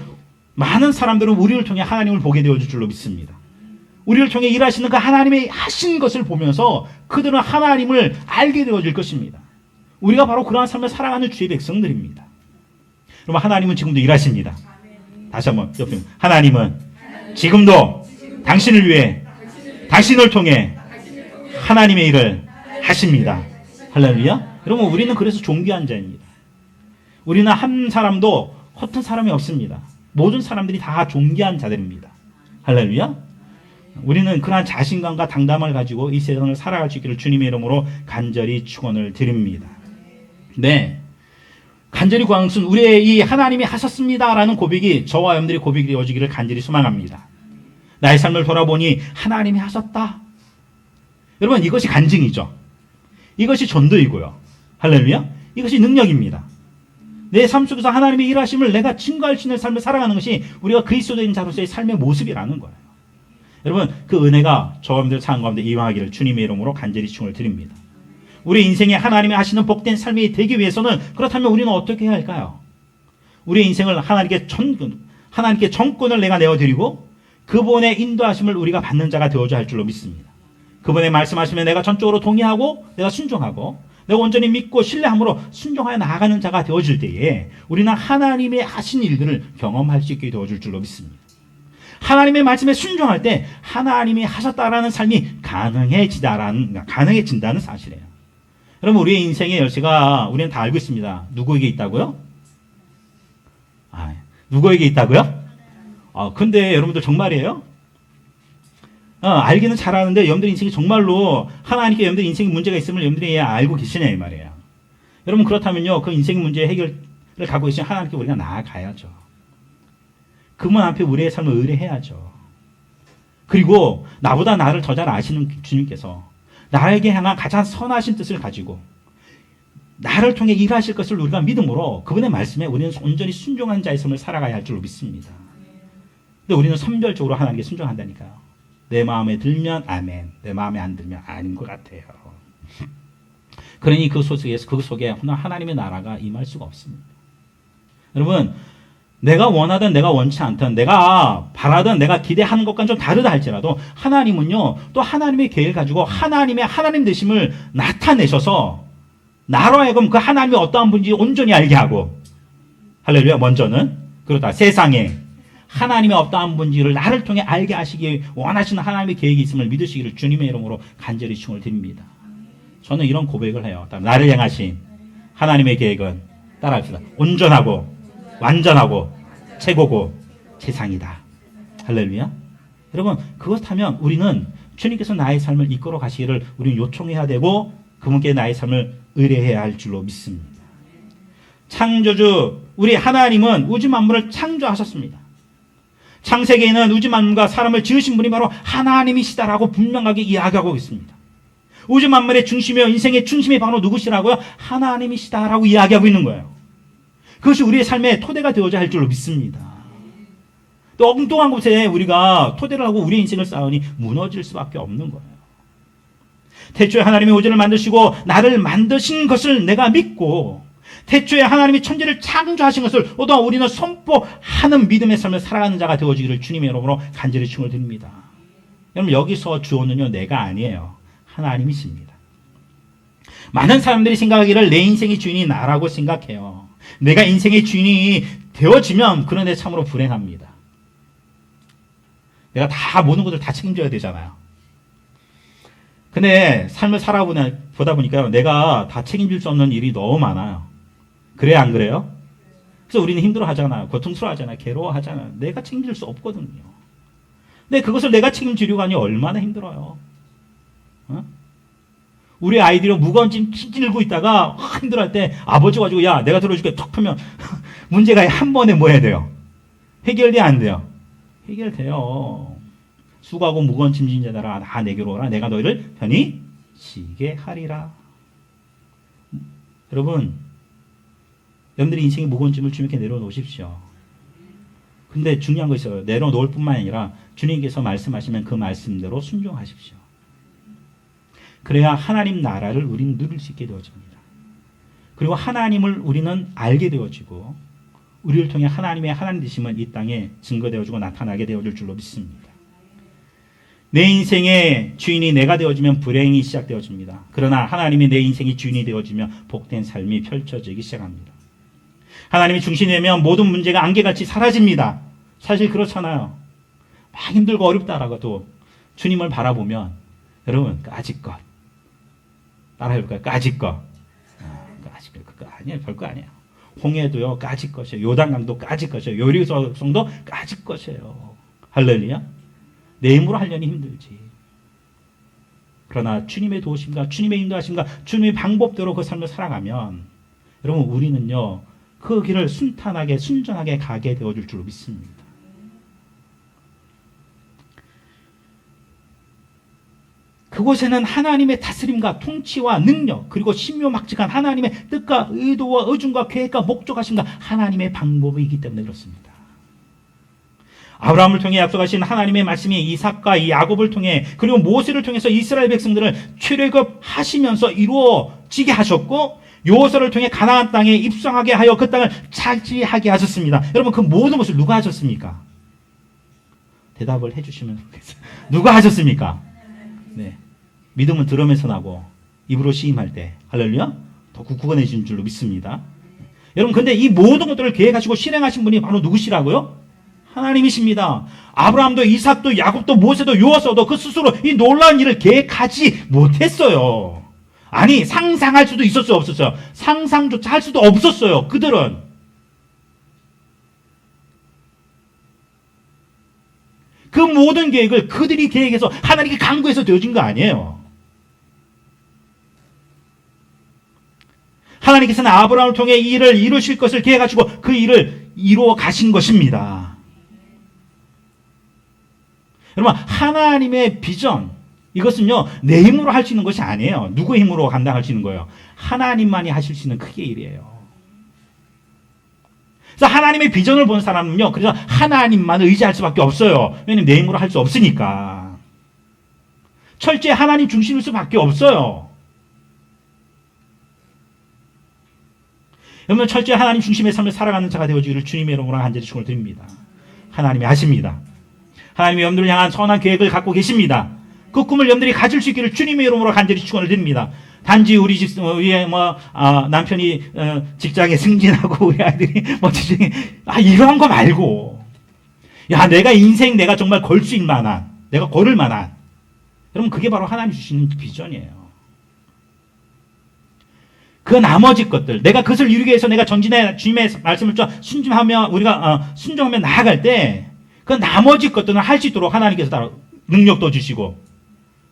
많은 사람들은 우리를 통해 하나님을 보게 되어줄 줄로 믿습니다. 우리를 통해 일하시는 그 하나님의 하신 것을 보면서 그들은 하나님을 알게 되어질 것입니다. 우리가 바로 그러한 삶을 살아가는 주의 백성들입니다. 여러분 하나님은 지금도 일하십니다. 다시 한번 옆에 하나님은 지금도 당신을 위해 당신을 통해 하나님의 일을 하십니다. 할렐루야. 여러분 우리는 그래서 존귀한 자입니다. 우리는 한 사람도 허튼 사람이 없습니다. 모든 사람들이 다 존귀한 자들입니다. 할렐루야. 우리는 그러한 자신감과 당담을 가지고 이 세상을 살아갈 수 있기를 주님의 이름으로 간절히 축원을 드립니다. 네, 간절히 구하는 것은 우리의 이 하나님이 하셨습니다라는 고백이 저와 여러분들의 고백이 되어지기를 간절히 소망합니다. 나의 삶을 돌아보니 하나님이 하셨다. 여러분, 이것이 간증이죠. 이것이 전도이고요. 할렐루야. 이것이 능력입니다. 내 삶 속에서 하나님의 일하심을 내가 증거할 수 있는 삶을 살아가는 것이 우리가 그리스도인 자로서의 삶의 모습이라는 거예요. 여러분, 그 은혜가 저와 여러분들 삶 가운데 임하기를 주님의 이름으로 간절히 축원을 드립니다. 우리 인생에 하나님이 하시는 복된 삶이 되기 위해서는, 그렇다면 우리는 어떻게 해야 할까요? 우리 인생을 하나님께 정권을 내가 내어드리고 그분의 인도하심을 우리가 받는 자가 되어줘야 할 줄로 믿습니다. 그분의 말씀하시면 내가 전적으로 동의하고 내가 순종하고 내가 온전히 믿고 신뢰함으로 순종하여 나아가는 자가 되어질 때에 우리는 하나님의 하신 일들을 경험할 수 있게 되어줄 줄로 믿습니다. 하나님의 말씀에 순종할 때 하나님이 하셨다라는 삶이 가능해진다는 사실이에요. 여러분, 우리의 인생의 열쇠가 우리는 다 알고 있습니다. 누구에게 있다고요? 누구에게 있다고요? 근데 여러분들 정말이에요? 알기는 잘 아는데 여러분들 인생이 정말로 하나님께 여러분들 인생에 문제가 있으면 여러분들이 알고 계시냐 이 말이에요. 여러분, 그렇다면요, 그 인생 문제 해결을 갖고 계신 하나님께 우리가 나아가야죠. 그분 앞에 우리의 삶을 의뢰해야죠. 그리고 나보다 나를 더 잘 아시는 주님께서 나에게 향한 가장 선하신 뜻을 가지고 나를 통해 일하실 것을 우리가 믿음으로 그분의 말씀에 우리는 온전히 순종한 자의 삶을 살아가야 할 줄로 믿습니다. 근데 우리는 선별적으로 하나님께 순종한다니까요. 내 마음에 들면 아멘, 내 마음에 안 들면 아닌 것 같아요. 그러니 그 속에 하나님의 나라가 임할 수가 없습니다. 여러분, 내가 원하든 내가 원치 않든 내가 바라든 내가 기대하는 것과는 좀 다르다 할지라도 하나님은요, 또 하나님의 계획을 가지고 하나님의 하나님 되심을 나타내셔서 나로 하여금 그 하나님이 어떠한 분인지 온전히 알게 하고, 할렐루야, 먼저는 그렇다. 세상에 하나님의 어떠한 분인지를 나를 통해 알게 하시기 원하시는 하나님의 계획이 있음을 믿으시기를 주님의 이름으로 간절히 축원을 드립니다. 저는 이런 고백을 해요. 나를 향하신 하나님의 계획은 따라합시다. 온전하고 완전하고 최고고 최상이다. 할렐루야. 여러분, 그렇다면 우리는 주님께서 나의 삶을 이끌어 가시기를 우리는 요청해야 되고 그분께 나의 삶을 의뢰해야 할 줄로 믿습니다. 창조주 우리 하나님은 우주 만물을 창조하셨습니다. 창세기에는 우주 만물과 사람을 지으신 분이 바로 하나님이시다라고 분명하게 이야기하고 있습니다. 우주 만물의 중심이요, 인생의 중심이 바로 누구시라고요? 하나님이시다라고 이야기하고 있는 거예요. 그것이 우리의 삶의 토대가 되어야 할 줄로 믿습니다. 또 엉뚱한 곳에 우리가 토대를 하고 우리의 인생을 쌓으니 무너질 수밖에 없는 거예요. 태초에 하나님이 우주를 만드시고 나를 만드신 것을 내가 믿고 태초에 하나님이 천지를 창조하신 것을 또한 우리는 선포하는 믿음의 삶을 살아가는 자가 되어지기를 주님의 이름으로 간절히 축원을 드립니다. 여러분, 여기서 주어는요, 내가 아니에요. 하나님이십니다. 많은 사람들이 생각하기를 내 인생의 주인이 나라고 생각해요. 내가 인생의 주인이 되어지면 그런 데 참으로 불행합니다. 내가 다 모든 것을 다 책임져야 되잖아요. 근데 삶을 살아보다 보니까 내가 다 책임질 수 없는 일이 너무 많아요. 그래요, 안 그래요? 그래서 우리는 힘들어하잖아요. 고통스러워하잖아요. 괴로워하잖아요. 내가 책임질 수 없거든요. 근데 그것을 내가 책임지려고 하니 얼마나 힘들어요. 우리 아이들이 무거운 짐 찔고 있다가 힘들어할 때 아버지가 가지고 야, 내가 들어줄게 턱 하면 문제가 한 번에 뭐 해야 돼요? 해결돼, 안 돼요? 해결돼요. 수고하고 무거운 짐진 자들아 다 내게로 오라. 내가 너희를 편히 쉬게 하리라. 여러분들이 인생의 무거운 짐을 주님께 내려놓으십시오. 근데 중요한 거 있어요. 내려놓을 뿐만 아니라 주님께서 말씀하시면 그 말씀대로 순종하십시오. 그래야 하나님 나라를 우리는 누릴 수 있게 되어집니다. 그리고 하나님을 우리는 알게 되어지고 우리를 통해 하나님의 하나님 되심은 이 땅에 증거되어지고 나타나게 되어질 줄로 믿습니다. 내 인생의 주인이 내가 되어지면 불행이 시작되어집니다. 그러나 하나님이 내 인생의 주인이 되어지면 복된 삶이 펼쳐지기 시작합니다. 하나님이 중심이 되면 모든 문제가 안개같이 사라집니다. 사실 그렇잖아요. 막 힘들고 어렵다라고도 주님을 바라보면 여러분 까짓것 따라해볼까요? 까짓것 까짓것 아니에요. 별거 아니에요. 홍해도요 까짓것이에요. 요단강도 까짓것이에요. 요리성도 까짓것이에요. 할렐루야. 내 힘으로 하려니 힘들지. 그러나 주님의 도우심과 주님의 인도하심과 주님의 방법대로 그 삶을 살아가면 여러분 우리는요 그 길을 순탄하게 순전하게 가게 되어줄 줄로 믿습니다. 그곳에는 하나님의 다스림과 통치와 능력 그리고 신묘막측한 하나님의 뜻과 의도와 의중과 계획과 목적하심과 하나님의 방법이 있기 때문에 그렇습니다. 아브라함을 통해 약속하신 하나님의 말씀이 이삭과 이 야곱을 통해 그리고 모세를 통해서 이스라엘 백성들을 출애굽하시면서 이루어지게 하셨고 요호수아를 통해 가나안 땅에 입성하게 하여 그 땅을 차지하게 하셨습니다. 여러분 그 모든 것을 누가 하셨습니까? 대답을 해주시면 좋겠어요. 누가 하셨습니까? 네. 믿음은 들으면서 나고 입으로 시임할 때 할렐루야 더 굳건해진 줄로 믿습니다. 여러분 근데 이 모든 것들을 계획하시고 실행하신 분이 바로 누구시라고요? 하나님이십니다. 아브라함도 이삭도 야곱도 모세도 요호수아도 그 스스로 이 놀라운 일을 계획하지 못했어요. 아니 상상할 수도 있었어요 없었어요? 상상조차 할 수도 없었어요. 그들은 그 모든 계획을 그들이 계획해서 하나님께 강구해서 되어진 거 아니에요. 하나님께서는 아브라함을 통해 이 일을 이루실 것을 계획하시고 그 일을 이루어 가신 것입니다. 여러분 하나님의 비전 이것은요 내 힘으로 할 수 있는 것이 아니에요. 누구 힘으로 감당할 수 있는 거예요? 하나님만이 하실 수 있는 크기의 일이에요. 그래서 하나님의 비전을 본 사람은요 그래서 하나님만 의지할 수밖에 없어요. 왜냐하면 내 힘으로 할 수 없으니까. 철저히 하나님 중심일 수밖에 없어요. 여러분 철저히 하나님 중심의 삶을 살아가는 자가 되어주기를 주님의 이름으로 간절히 축원을 드립니다. 하나님이 하십니다. 하나님이 여러분들을 향한 선한 계획을 갖고 계십니다. 그 꿈을 여러분들이 가질 수 있기를 주님의 이름으로 간절히 축원을 드립니다. 단지 우리의 남편이 직장에 승진하고 우리 아이들이 이러한 거 말고 내가 인생 내가 정말 걸 수 있는 만한 내가 걸을 만한 여러분 그게 바로 하나님 주시는 비전이에요. 그 나머지 것들 내가 그것을 이루기 위해서 내가 전진해 주님의 말씀을 순종하며 우리가 순종하며 나아갈 때 그 나머지 것들은 할 수 있도록 하나님께서 다 능력도 주시고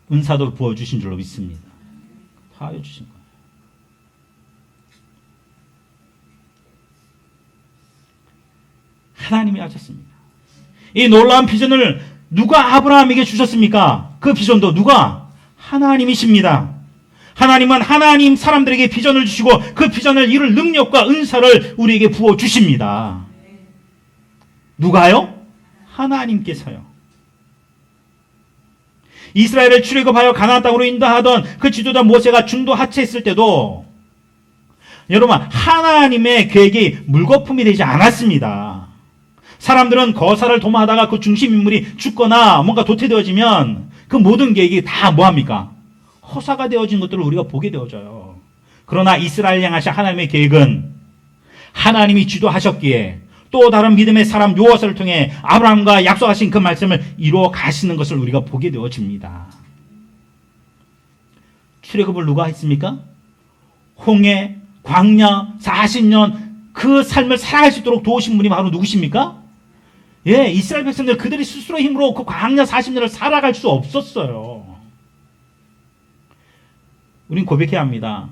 은사도 부어주신 줄로 믿습니다. 다 해주신 거예요. 하나님이 하셨습니다. 이 놀라운 비전을 누가 아브라함에게 주셨습니까? 그 비전도 누가? 하나님이십니다. 하나님은 하나님 사람들에게 비전을 주시고 그 비전을 이룰 능력과 은사를 우리에게 부어주십니다. 누가요? 하나님께서요. 이스라엘을 출애굽하여 가나안 땅으로 인도하던 그 지도자 모세가 중도 하차했을 때도 여러분 하나님의 계획이 물거품이 되지 않았습니다. 사람들은 거사를 도모하다가 그 중심 인물이 죽거나 뭔가 도태되어지면 그 모든 계획이 다 뭐합니까? 허사가 되어진 것들을 우리가 보게 되어져요. 그러나 이스라엘 향하신 하나님의 계획은 하나님이 지도하셨기에 또 다른 믿음의 사람 요호수아를 통해 아브라함과 약속하신 그 말씀을 이루어 가시는 것을 우리가 보게 되어집니다. 출애굽을 누가 했습니까? 홍해, 광야, 40년 그 삶을 살아갈 수 있도록 도우신 분이 바로 누구십니까? 이스라엘 백성들 그들이 스스로 힘으로 그 광야 40년을 살아갈 수 없었어요. 우린 고백해야 합니다.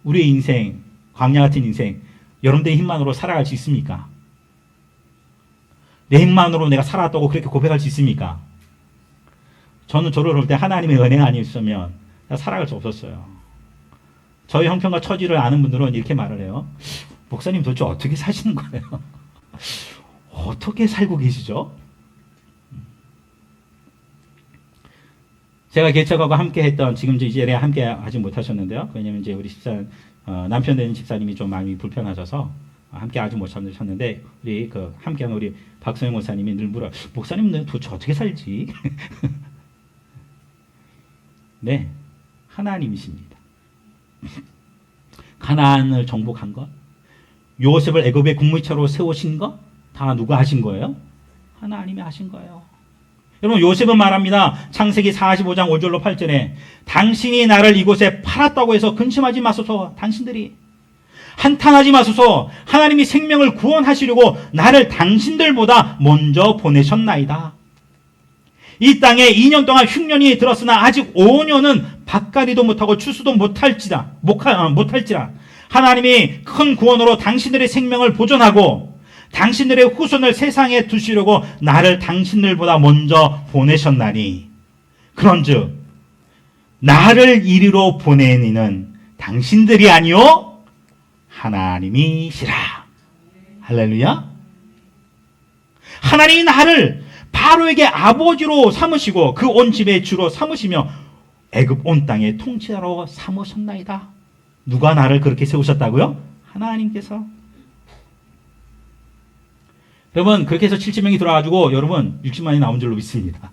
우리의 인생, 광야 같은 인생, 여러분들의 힘만으로 살아갈 수 있습니까? 내 힘만으로 내가 살아왔다고 그렇게 고백할 수 있습니까? 저는 저를 볼 때 하나님의 은혜가 아니었으면 살아갈 수 없었어요. 저희 형편과 처지를 아는 분들은 이렇게 말을 해요. 목사님 도대체 어떻게 사시는 거예요? 어떻게 살고 계시죠? 제가 개척하고 함께 했던 지금 이제 함께 하지 못하셨는데요. 왜냐면 이제 우리 남편 되는 집사님이 좀 마음이 불편하셔서 함께 하지 못하셨는데 우리 함께하는 우리 박성영 목사님이 늘 물어요. 목사님은 도대체 어떻게 살지? 네, 하나님이십니다. 가나안을 정복한 것, 요셉을 애굽의 국무차로 세우신 것, 다 누가 하신 거예요? 하나님이 하신 거예요. 여러분 요셉은 말합니다. 창세기 45장 5절로 8절에 당신이 나를 이곳에 팔았다고 해서 근심하지 마소서. 당신들이 한탄하지 마소서. 하나님이 생명을 구원하시려고 나를 당신들보다 먼저 보내셨나이다. 이 땅에 2년 동안 흉년이 들었으나 아직 5년은 밭갈이도 못하고 추수도 못할지라 하나님이 큰 구원으로 당신들의 생명을 보존하고 당신들의 후손을 세상에 두시려고 나를 당신들보다 먼저 보내셨나니 그런즉 나를 이리로 보낸 이는 당신들이 아니요 하나님이시라. 할렐루야. 하나님이 나를 바로에게 아버지로 삼으시고 그 온 집의 주로 삼으시며 애굽 온 땅의 통치자로 삼으셨나이다. 누가 나를 그렇게 세우셨다고요? 하나님께서. 여러분 그렇게 해서 70명이 들어와가지고 여러분 60만이 나온 줄로 믿습니다.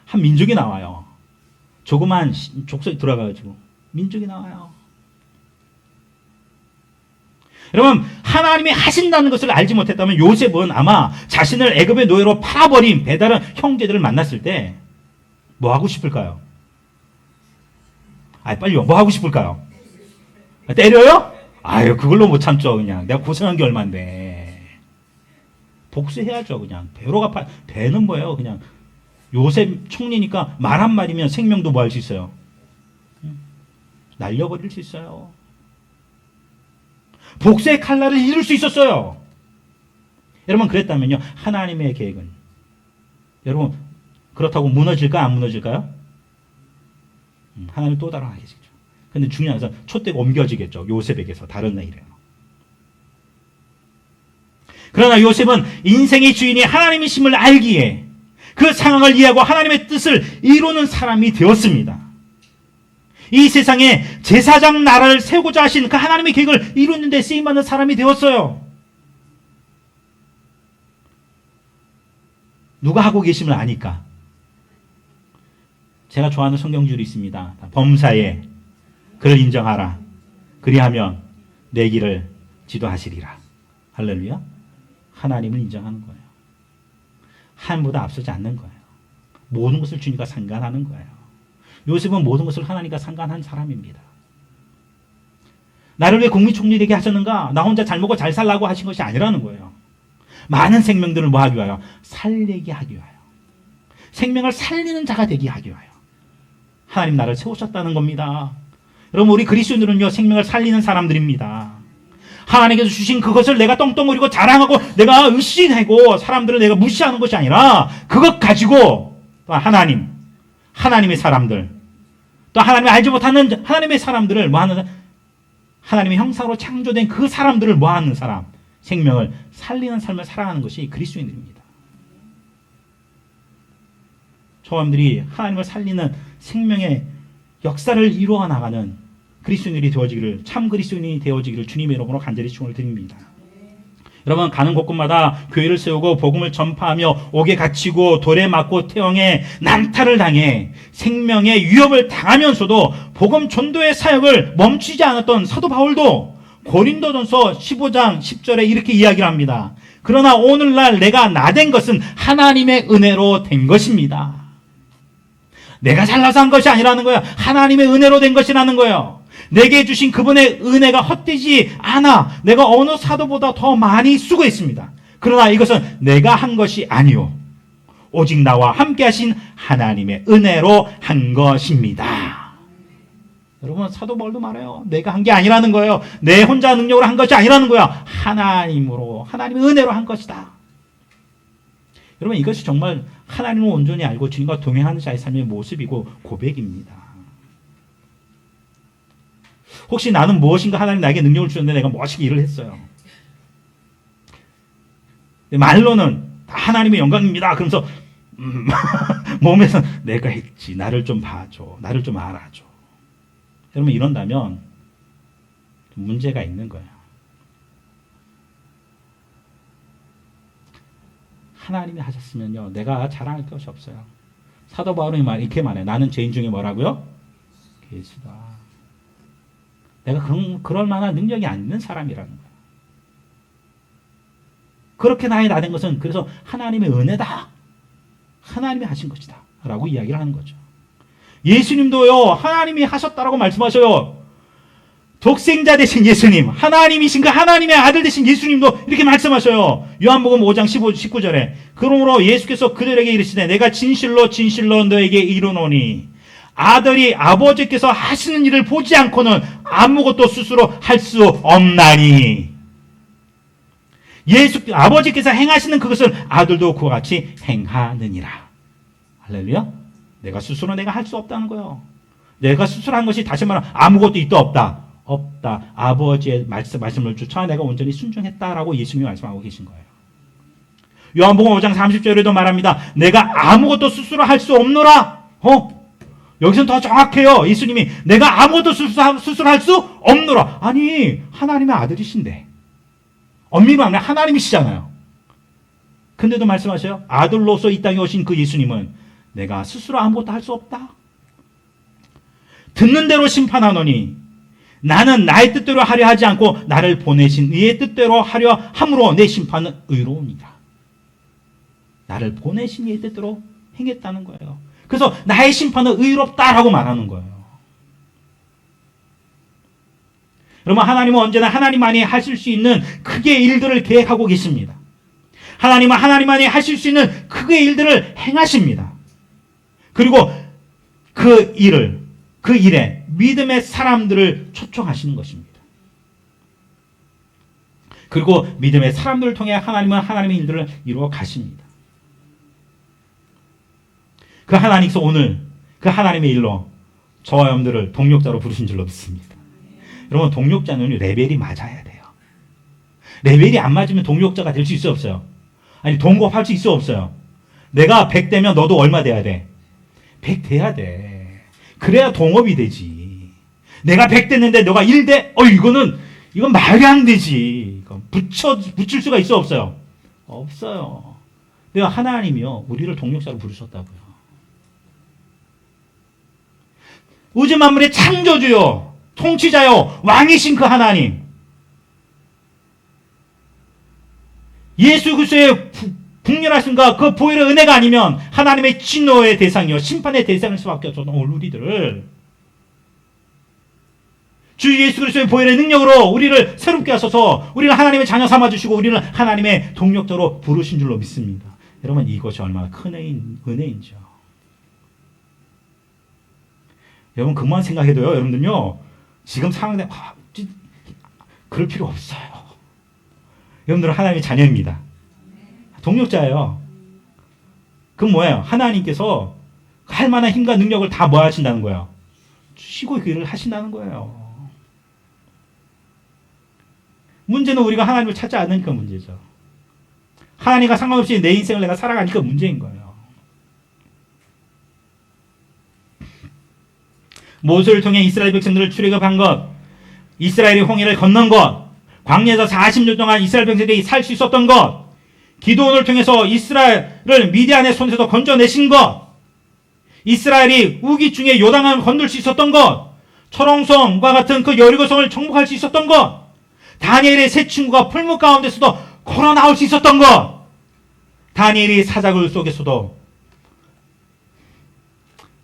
한 민족이 나와요. 조그만 족속이 들어가가지고 민족이 나와요. 여러분 하나님이 하신다는 것을 알지 못했다면 요셉은 아마 자신을 애굽의 노예로 팔아버린 배다른 형제들을 만났을 때 뭐 하고 싶을까요? 빨리요. 뭐 하고 싶을까요? 때려요? 아유 그걸로 못 참죠. 그냥 내가 고생한 게 얼만데 복수해야죠. 그냥 배로 갚아. 배는 뭐예요? 그냥 요셉 총리니까 말 한마디면 생명도 뭐 할 수 있어요? 날려버릴 수 있어요. 복수의 칼날을 이룰 수 있었어요. 여러분 그랬다면요 하나님의 계획은 여러분 그렇다고 무너질까 안 무너질까요? 하나님 또 다른 하겠죠. 근데 중요한 것은 촛대가 옮겨지겠죠. 요셉에게서 다른 나이래요. 그러나 요셉은 인생의 주인이 하나님이심을 알기에 그 상황을 이해하고 하나님의 뜻을 이루는 사람이 되었습니다. 이 세상에 제사장 나라를 세우고자 하신 그 하나님의 계획을 이루는 데 쓰임받는 사람이 되었어요. 누가 하고 계심을 아니까. 제가 좋아하는 성경줄이 있습니다. 범사에 그를 인정하라. 그리하면 내 길을 지도하시리라. 할렐루야. 하나님을 인정하는 거예요. 하나님보다 앞서지 않는 거예요. 모든 것을 주님과 상관하는 거예요. 요셉은 모든 것을 하나님과 상관한 사람입니다. 나를 왜 국무총리 되게 하셨는가? 나 혼자 잘 먹고 잘 살라고 하신 것이 아니라는 거예요. 많은 생명들을 뭐 하기 위하여? 살리게 하기 위하여. 생명을 살리는 자가 되게 하기 위하여. 하나님 나를 세우셨다는 겁니다. 여러분 우리 그리스도인들은요 생명을 살리는 사람들입니다. 하나님께서 주신 그것을 내가 떵떵거리고 자랑하고 내가 의식하고 사람들을 내가 무시하는 것이 아니라 그것 가지고 또 하나님의 사람들 또 하나님을 알지 못하는 하나님의 사람들을 뭐 하는 하나님의 형상으로 창조된 그 사람들을 뭐 하는 사람 생명을 살리는 삶을 살아가는 것이 그리스도인들입니다. 저함들이 하나님을 살리는 생명의 역사를 이루어 나가는 그리스도인들이 되어지기를 참 그리스도인이 되어지기를 주님의 이름으로 간절히 축원을 드립니다. 여러분 가는 곳곳마다 교회를 세우고 복음을 전파하며 옥에 갇히고 돌에 맞고 태형에 난타를 당해 생명의 위협을 당하면서도 복음 전도의 사역을 멈추지 않았던 사도 바울도 고린도전서 15장 10절에 이렇게 이야기를 합니다. 그러나 오늘날 내가 나된 것은 하나님의 은혜로 된 것입니다. 내가 잘나서 한 것이 아니라는 거야. 하나님의 은혜로 된 것이라는 거예요. 내게 주신 그분의 은혜가 헛되지 않아. 내가 어느 사도보다 더 많이 수고했습니다. 그러나 이것은 내가 한 것이 아니요 오직 나와 함께 하신 하나님의 은혜로 한 것입니다. 여러분 사도 바울도 말해요. 내가 한 게 아니라는 거예요. 내 혼자 능력으로 한 것이 아니라는 거야. 하나님의 은혜로 한 것이다. 여러분 이것이 정말 하나님을 온전히 알고 주님과 동행하는 자의 삶의 모습이고 고백입니다. 혹시 나는 무엇인가 하나님 나에게 능력을 주셨는데 내가 무엇인가 일을 했어요. 말로는 다 하나님의 영광입니다. 그러면서 몸에서 내가 했지. 나를 좀 봐줘. 나를 좀 알아줘. 여러분 이런다면 문제가 있는 거예요. 하나님이 하셨으면요 내가 자랑할 것이 없어요. 사도 바울이 이렇게 말해. 나는 죄인 중에 뭐라고요? 괴수다. 내가 그럴 만한 능력이 안 있는 사람이라는 거예요. 그렇게 나의 나된 것은 그래서 하나님의 은혜다. 하나님이 하신 것이다. 라고 이야기를 하는 거죠. 예수님도요 하나님이 하셨다라고 말씀하셔요. 독생자 되신 예수님, 하나님이신 그 하나님의 아들 되신 예수님도 이렇게 말씀하셔요. 요한복음 5장 19절에 그러므로 예수께서 그들에게 이르시되 내가 진실로 진실로 너에게 이르노니 아들이 아버지께서 하시는 일을 보지 않고는 아무것도 스스로 할 수 없나니. 아버지께서 행하시는 그것을 아들도 그와 같이 행하느니라. 할렐루야. 내가 스스로 내가 할 수 없다는 거예요. 내가 스스로 한 것이 다시 말하면 아무것도 있다 없다. 없다. 아버지의 말씀을 쫓아 내가 온전히 순종했다라고 예수님이 말씀하고 계신 거예요. 요한복음 5장 30절에도 말합니다. 내가 아무것도 스스로 할 수 없노라. 여기서는 더 정확해요. 예수님이 내가 아무것도 스스로 할 수 없노라. 아니 하나님의 아들이신데 엄밀히 말하면 하나님이시잖아요. 근데도 말씀하셔요. 아들로서 이 땅에 오신 그 예수님은 내가 스스로 아무것도 할 수 없다. 듣는 대로 심판하노니 나는 나의 뜻대로 하려 하지 않고 나를 보내신 이의 뜻대로 하려 함으로 내 심판은 의로우니라. 나를 보내신 이의 뜻대로 행했다는 거예요. 그래서 나의 심판은 의롭다라고 말하는 거예요. 여러분 하나님은 언제나 하나님만이 하실 수 있는 크게 일들을 계획하고 계십니다. 하나님은 하나님만이 하실 수 있는 크게 일들을 행하십니다. 그리고 그 일에 믿음의 사람들을 초청하시는 것입니다. 그리고 믿음의 사람들을 통해 하나님은 하나님의 일들을 이루어 가십니다. 그 하나님께서 오늘 그 하나님의 일로 저와 여러분들을 동력자로 부르신 줄로 믿습니다. 여러분 동력자는 레벨이 맞아야 돼요. 레벨이 안 맞으면 동력자가 될 수 있어 없어요? 아니 동급할 수 있어 없어요? 내가 100 되면 너도 얼마 돼야 돼? 100 돼야 돼. 그래야 동업이 되지. 내가 100 됐는데 너가 1 돼? 이건 말이 안 되지. 붙일 수가 있어 없어요? 없어요. 내가 하나님이요 우리를 동력자로 부르셨다고요. 우주 만물의 창조주요 통치자요 왕이신 그 하나님, 예수 그리스도의 국률하심과 그 보혈의 은혜가 아니면 하나님의 진노의 대상이요 심판의 대상일 수밖에 없어. 오늘 우리들을 주 예수 그리스도의 보혈의 능력으로 우리를 새롭게 하셔서 우리를 하나님의 자녀 삼아주시고 우리를 하나님의 동력자로 부르신 줄로 믿습니다. 여러분 이것이 얼마나 큰 은혜인지요. 여러분 그만 생각해도요. 여러분들요 지금 상황에 그럴 필요 없어요. 여러분들은 하나님의 자녀입니다. 동력자예요. 그럼 뭐예요? 하나님께서 할 만한 힘과 능력을 다 뭐 하신다는 거예요? 주시고 그 일을 하신다는 거예요. 문제는 우리가 하나님을 찾지 않으니까 문제죠. 하나님과 상관없이 내 인생을 내가 살아가니까 문제인 거예요. 모세를 통해 이스라엘 백성들을 출애굽한 것, 이스라엘이 홍해를 건넌 것, 광야에서 40년 동안 이스라엘 백성들이 살 수 있었던 것, 기드온을 통해서 이스라엘을 미디안의 손에서 건져내신 것, 이스라엘이 우기 중에 요단강을 건널 수 있었던 것, 철옹성과 같은 그 여리고성을 정복할 수 있었던 것, 다니엘의 세 친구가 풀무 가운데서도 걸어 나올 수 있었던 것, 다니엘이 사자굴 속에서도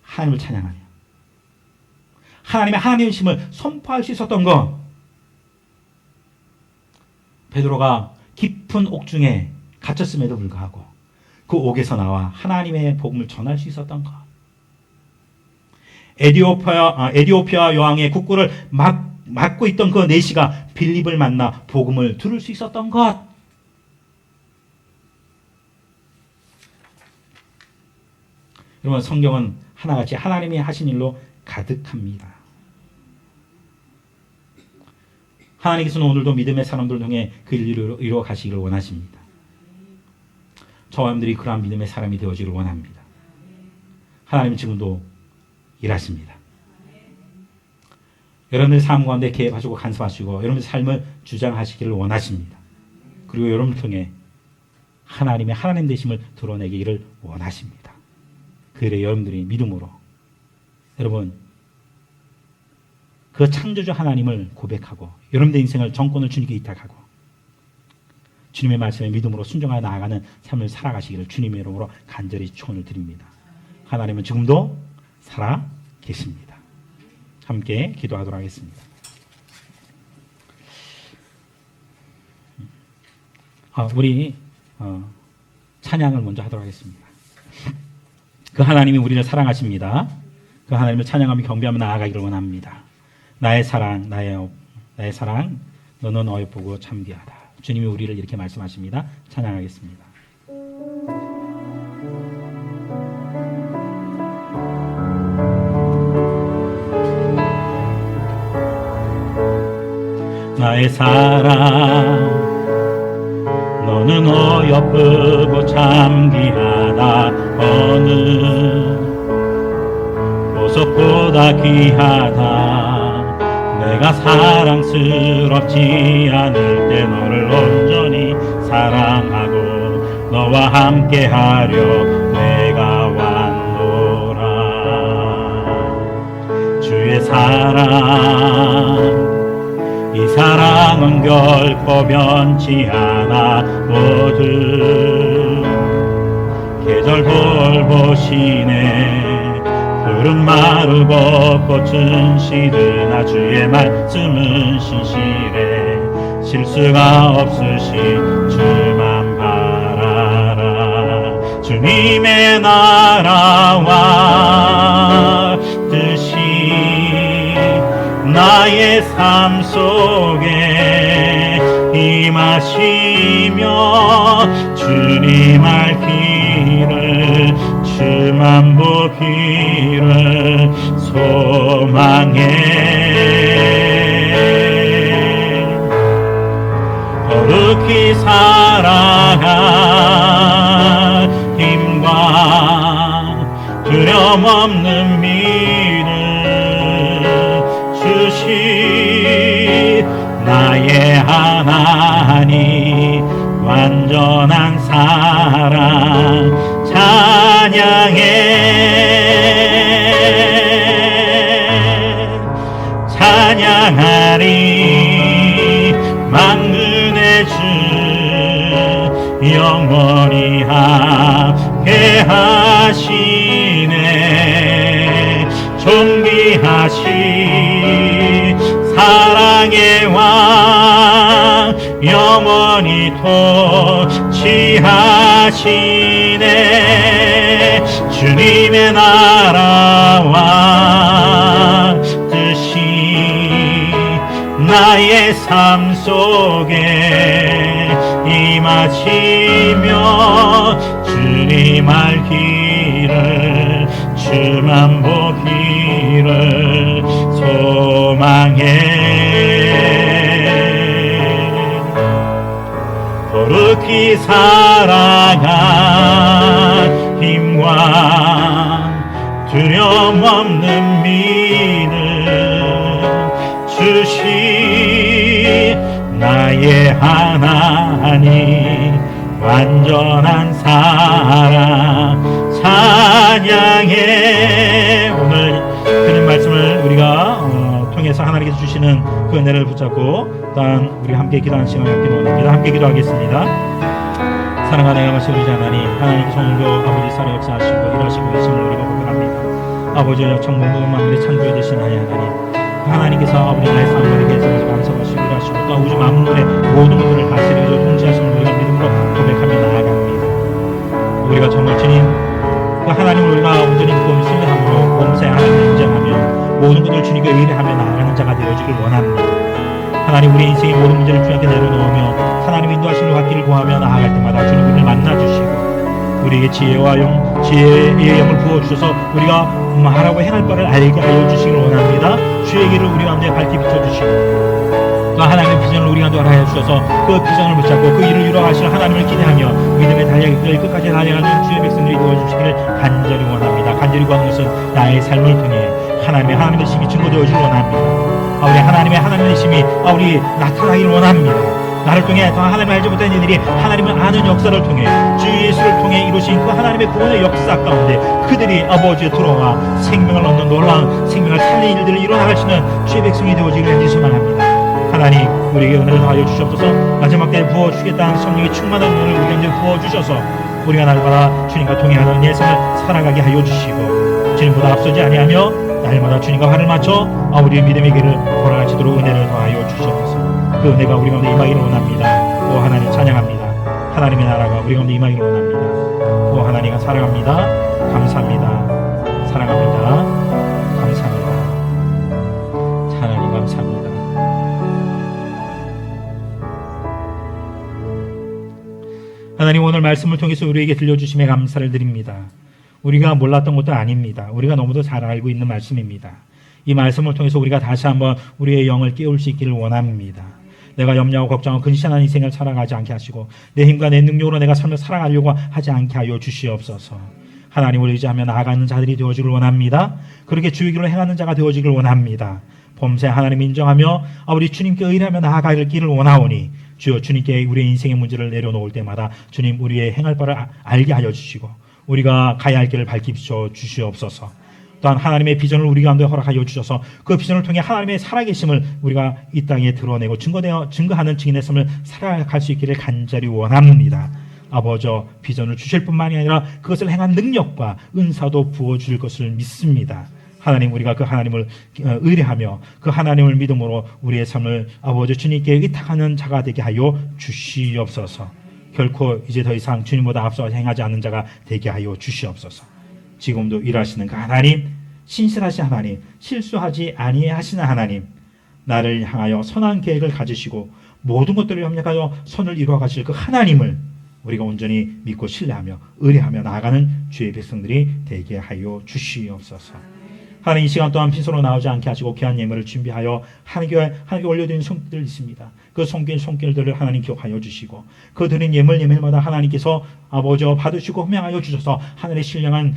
하나님을 찬양하며 하나님의 하나님이심을 선포할 수 있었던 것, 베드로가 깊은 옥중에 갇혔음에도 불구하고 그 옥에서 나와 하나님의 복음을 전할 수 있었던 것, 에디오피아 여왕의 국고를 막고 있던 그 내시가 빌립을 만나 복음을 들을 수 있었던 것, 여러분 성경은 하나같이 하나님이 하신 일로 가득합니다. 하나님께서는 오늘도 믿음의 사람들을 통해 그 일을 이루어 가시기를 원하십니다. 저와 여러분들이 그러한 믿음의 사람이 되어지기를 원합니다. 하나님은 지금도 일하십니다. 여러분의 삶 가운데 개입하시고 간섭하시고 여러분의 삶을 주장하시기를 원하십니다. 그리고 여러분을 통해 하나님의 하나님 되심을 드러내기를 원하십니다. 그래 여러분들이 믿음으로 여러분 그 창조주 하나님을 고백하고 여러분의 인생을 정권을 주님께 위탁하고 주님의 말씀에 믿음으로 순종하여 나아가는 삶을 살아가시기를 주님의 이름으로 간절히 축원을 드립니다. 하나님은 지금도 살아 계십니다. 함께 기도하도록 하겠습니다. 우리 찬양을 먼저 하도록 하겠습니다. 그 하나님이 우리를 사랑하십니다. 그 하나님을 찬양하며 경배하며 나아가기를 원합니다. 나의 사랑, 나의 사랑, 너는 어여쁘고 참 귀하다. 주님이 우리를 이렇게 말씀하십니다. 찬양하겠습니다. 나의 사랑, 너는 어여쁘고 참 귀하다. 어느 보석보다 귀하다. 내가 사랑스럽지 않을 때 너를 온전히 사랑하고 너와 함께하려 내가 왔노라. 주의 사랑, 이 사랑은 결코 변치 않아. 모든 계절 돌보시네. 푸른 마르고 꽃은 시드나 주의 말씀은 신실해. 실수가 없으신 주만 바라라. 주님의 나라와 뜻이 나의 삶 속에 임하시며 주님 알기를 주만 보기를 소망해. 거룩히 살아갈 힘과 두려움 없는 믿음 주시 나의 하나님 완전한 사랑 찬양하리. 만군의 주 영원히 함께 하시네. 존귀하신 사랑의 왕 영원히 통치하시네. 주님의 나라와 뜻이 나의 삶 속에 임하시며 주님 알기를 주만 보기를 소망해. 거룩히 살아갈 힘과 두려움 없는 믿음 주시 나의 하나님 완전한 사랑 찬양해. 오늘 드린 말씀을 우리가 통해서 하나님께서 주시는 그 은혜를 붙잡고 또한 우리 함께 기도하는 시간을 갖기를 원합니다. 함께 기도하겠습니다. 사랑하는 영화시 우리 하나님, 하나님의 성교 아버지 살아 역사하시고 일하시고 계심을 우리가 고백합니다. 아버지여 천국의 만물의 창조해 되신 하나님, 하나님께서 아버지 나의 삶을 위해서 완성하시고 일하시고 또 우주 만물의 모든 것들을 다스리고 통치하시는 우리가 믿음으로 고백하며 나아갑니다. 우리가 정말 주님 그 하나님을 우리가 온전히 믿고 신뢰함으로 범사에 하나님을 인정하며 모든 것을 주님께 의뢰하며 나아가는 자가 되어지길 원합니다. 하나님 우리 인생의 모든 문제를 주님께 내려놓으며 하나님 인도하심을 받기를 구하며 나아갈 때마다 주님 우리를 만나주시고 우리에게 지혜의 영을 부어주셔서 우리가 말하고 행할 바를 알게 하여 주시길 원합니다. 주의 길을 우리 가운데 밝히 비춰주시고 또 하나님의 비전을 우리 가운데 알아야 주셔서 그 비전을 붙잡고 그 일을 이루어가실 하나님을 기대하며 믿음의 달려길 끝까지 달려가는 주의 백성들이 도와주시기를 간절히 원합니다. 간절히 구하는 것은 나의 삶을 통해 하나님의 힘이 증거되어지길 원합니다. 우리 하나님의 힘이 우리 나타나기를 원합니다. 나를 통해 더 하나님을 알지 못한 이들이 하나님을 아는 역사를 통해 주 예수를 통해 이루신 그 하나님의 구원의 역사 가운데 그들이 아버지의 돌아와 생명을 얻는 놀라운 생명을 살리는 일들을 이뤄나갈 수 있는 주의 백성이 되어지기를 간절히 소망합니다. 하나님 우리에게 은혜를 더하여 주시옵소서. 마지막 때에 부어주시겠다는 성령의 충만한 은혜를 우리 가운데 부어주셔서 우리가 날마다 주님과 동행하는 은혜의 삶을 살아가게 하여 주시고 주님보다 앞서지 아니하며 날마다 주님과 화를 맞춰 우리의 믿음의 길을 걸어가시도록 은혜를 더하여 주시옵소서. 그 은혜가 우리 가운데 임하기를 원합니다. 오 하나님 찬양합니다. 하나님의 나라가 우리 가운데 임하기를 원합니다. 오 하나님 사랑합니다. 감사합니다. 사랑합니다. 감사합니다. 하나님 감사합니다. 하나님 오늘 말씀을 통해서 우리에게 들려주심에 감사를 드립니다. 우리가 몰랐던 것도 아닙니다. 우리가 너무도 잘 알고 있는 말씀입니다. 이 말씀을 통해서 우리가 다시 한번 우리의 영을 깨울 수 있기를 원합니다. 내가 염려하고 걱정하고 근심한 인생을 살아가지 않게 하시고 내 힘과 내 능력으로 내가 삶을 살아가려고 하지 않게 하여 주시옵소서. 하나님을 의지하며 나아가는 자들이 되어지길 원합니다. 그렇게 주의 길로 행하는 자가 되어지길 원합니다. 범세 하나님 인정하며 우리 주님께 의뢰하며 나아가기를 원하오니 주여 주님께 우리의 인생의 문제를 내려놓을 때마다 주님 우리의 행할 바를 알게 하여 주시고 우리가 가야 할 길을 밝히시어 주시옵소서. 또한 하나님의 비전을 우리 가운데 허락하여 주셔서 그 비전을 통해 하나님의 살아계심을 우리가 이 땅에 드러내고 증거하는 증인의 삶을 살아갈 수 있기를 간절히 원합니다. 아버지 비전을 주실 뿐만이 아니라 그것을 행한 능력과 은사도 부어주실 것을 믿습니다. 하나님 우리가 그 하나님을 의뢰하며 그 하나님을 믿음으로 우리의 삶을 아버지 주님께 의탁하는 자가 되게 하여 주시옵소서. 결코 이제 더 이상 주님보다 앞서 행하지 않는 자가 되게 하여 주시옵소서. 지금도 일하시는 그 하나님, 신실하신 하나님, 실수하지 아니하시는 하나님, 나를 향하여 선한 계획을 가지시고 모든 것들을 협력하여 선을 이루어 가실 그 하나님을 우리가 온전히 믿고 신뢰하며 의뢰하며 나아가는 주의 백성들이 되게 하여 주시옵소서. 하나님 이 시간 또한 빈손으로 나오지 않게 하시고 귀한 예물을 준비하여 하나님께 올려드린 손길들 있습니다. 그 손길들을 하나님 기억하여 주시고 그 드린 예물마다 하나님께서 아버지 받으시고 흠양하여 주셔서 하늘의 신령한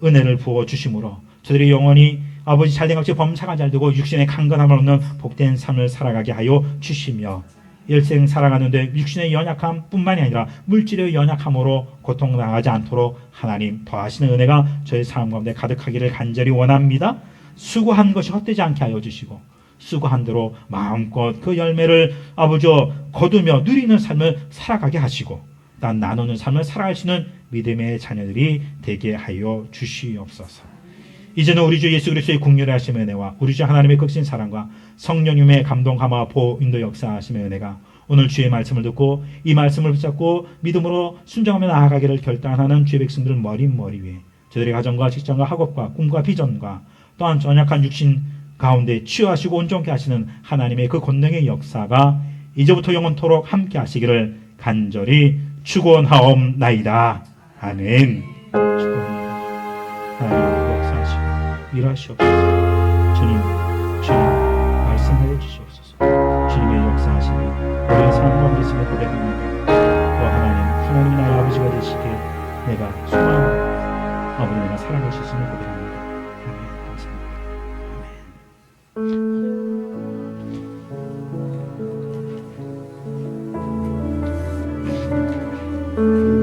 은혜를 부어 주심으로 저들이 영원히 아버지 잘된 것이 범사가 잘되고 육신의 강건함을 얻는 복된 삶을 살아가게 하여 주시며 일생 살아가는데 육신의 연약함 뿐만이 아니라 물질의 연약함으로 고통당하지 않도록 하나님 더하시는 은혜가 저희 삶 가운데 가득하기를 간절히 원합니다. 수고한 것이 헛되지 않게 하여 주시고 수고한 대로 마음껏 그 열매를 아버지 거두며 누리는 삶을 살아가게 하시고 난 나누는 삶을 살아갈 수 있는 믿음의 자녀들이 되게 하여 주시옵소서. 이제는 우리 주 예수 그리스도의 국률의 하심의 은혜와 우리 주 하나님의 극신 사랑과 성령님의 감동 감화 보호 인도 역사하심의 은혜가 오늘 주의 말씀을 듣고 이 말씀을 붙잡고 믿음으로 순종하며 나아가기를 결단하는 주의 백성들 머리 위에 저들의 가정과 직장과 학업과 꿈과 비전과 또한 연약한 육신 가운데 치유하시고 온전케 하시는 하나님의 그 권능의 역사가 이제부터 영원토록 함께 하시기를 간절히 축원하옵나이다. 아멘. 축원합니다. 하나님 역사하시고 일하시옵소서. 주님 말씀하여 주시옵소서. 주님의 역사하시며 우리의 삶 가운데 있음을 고백합니다. 또 하나님 나의 아버지가 되시기에 내가 소망하고 아버지 내가 살아갈 수 있음을 고백합니다. 아멘. 감사합니다. 아멘.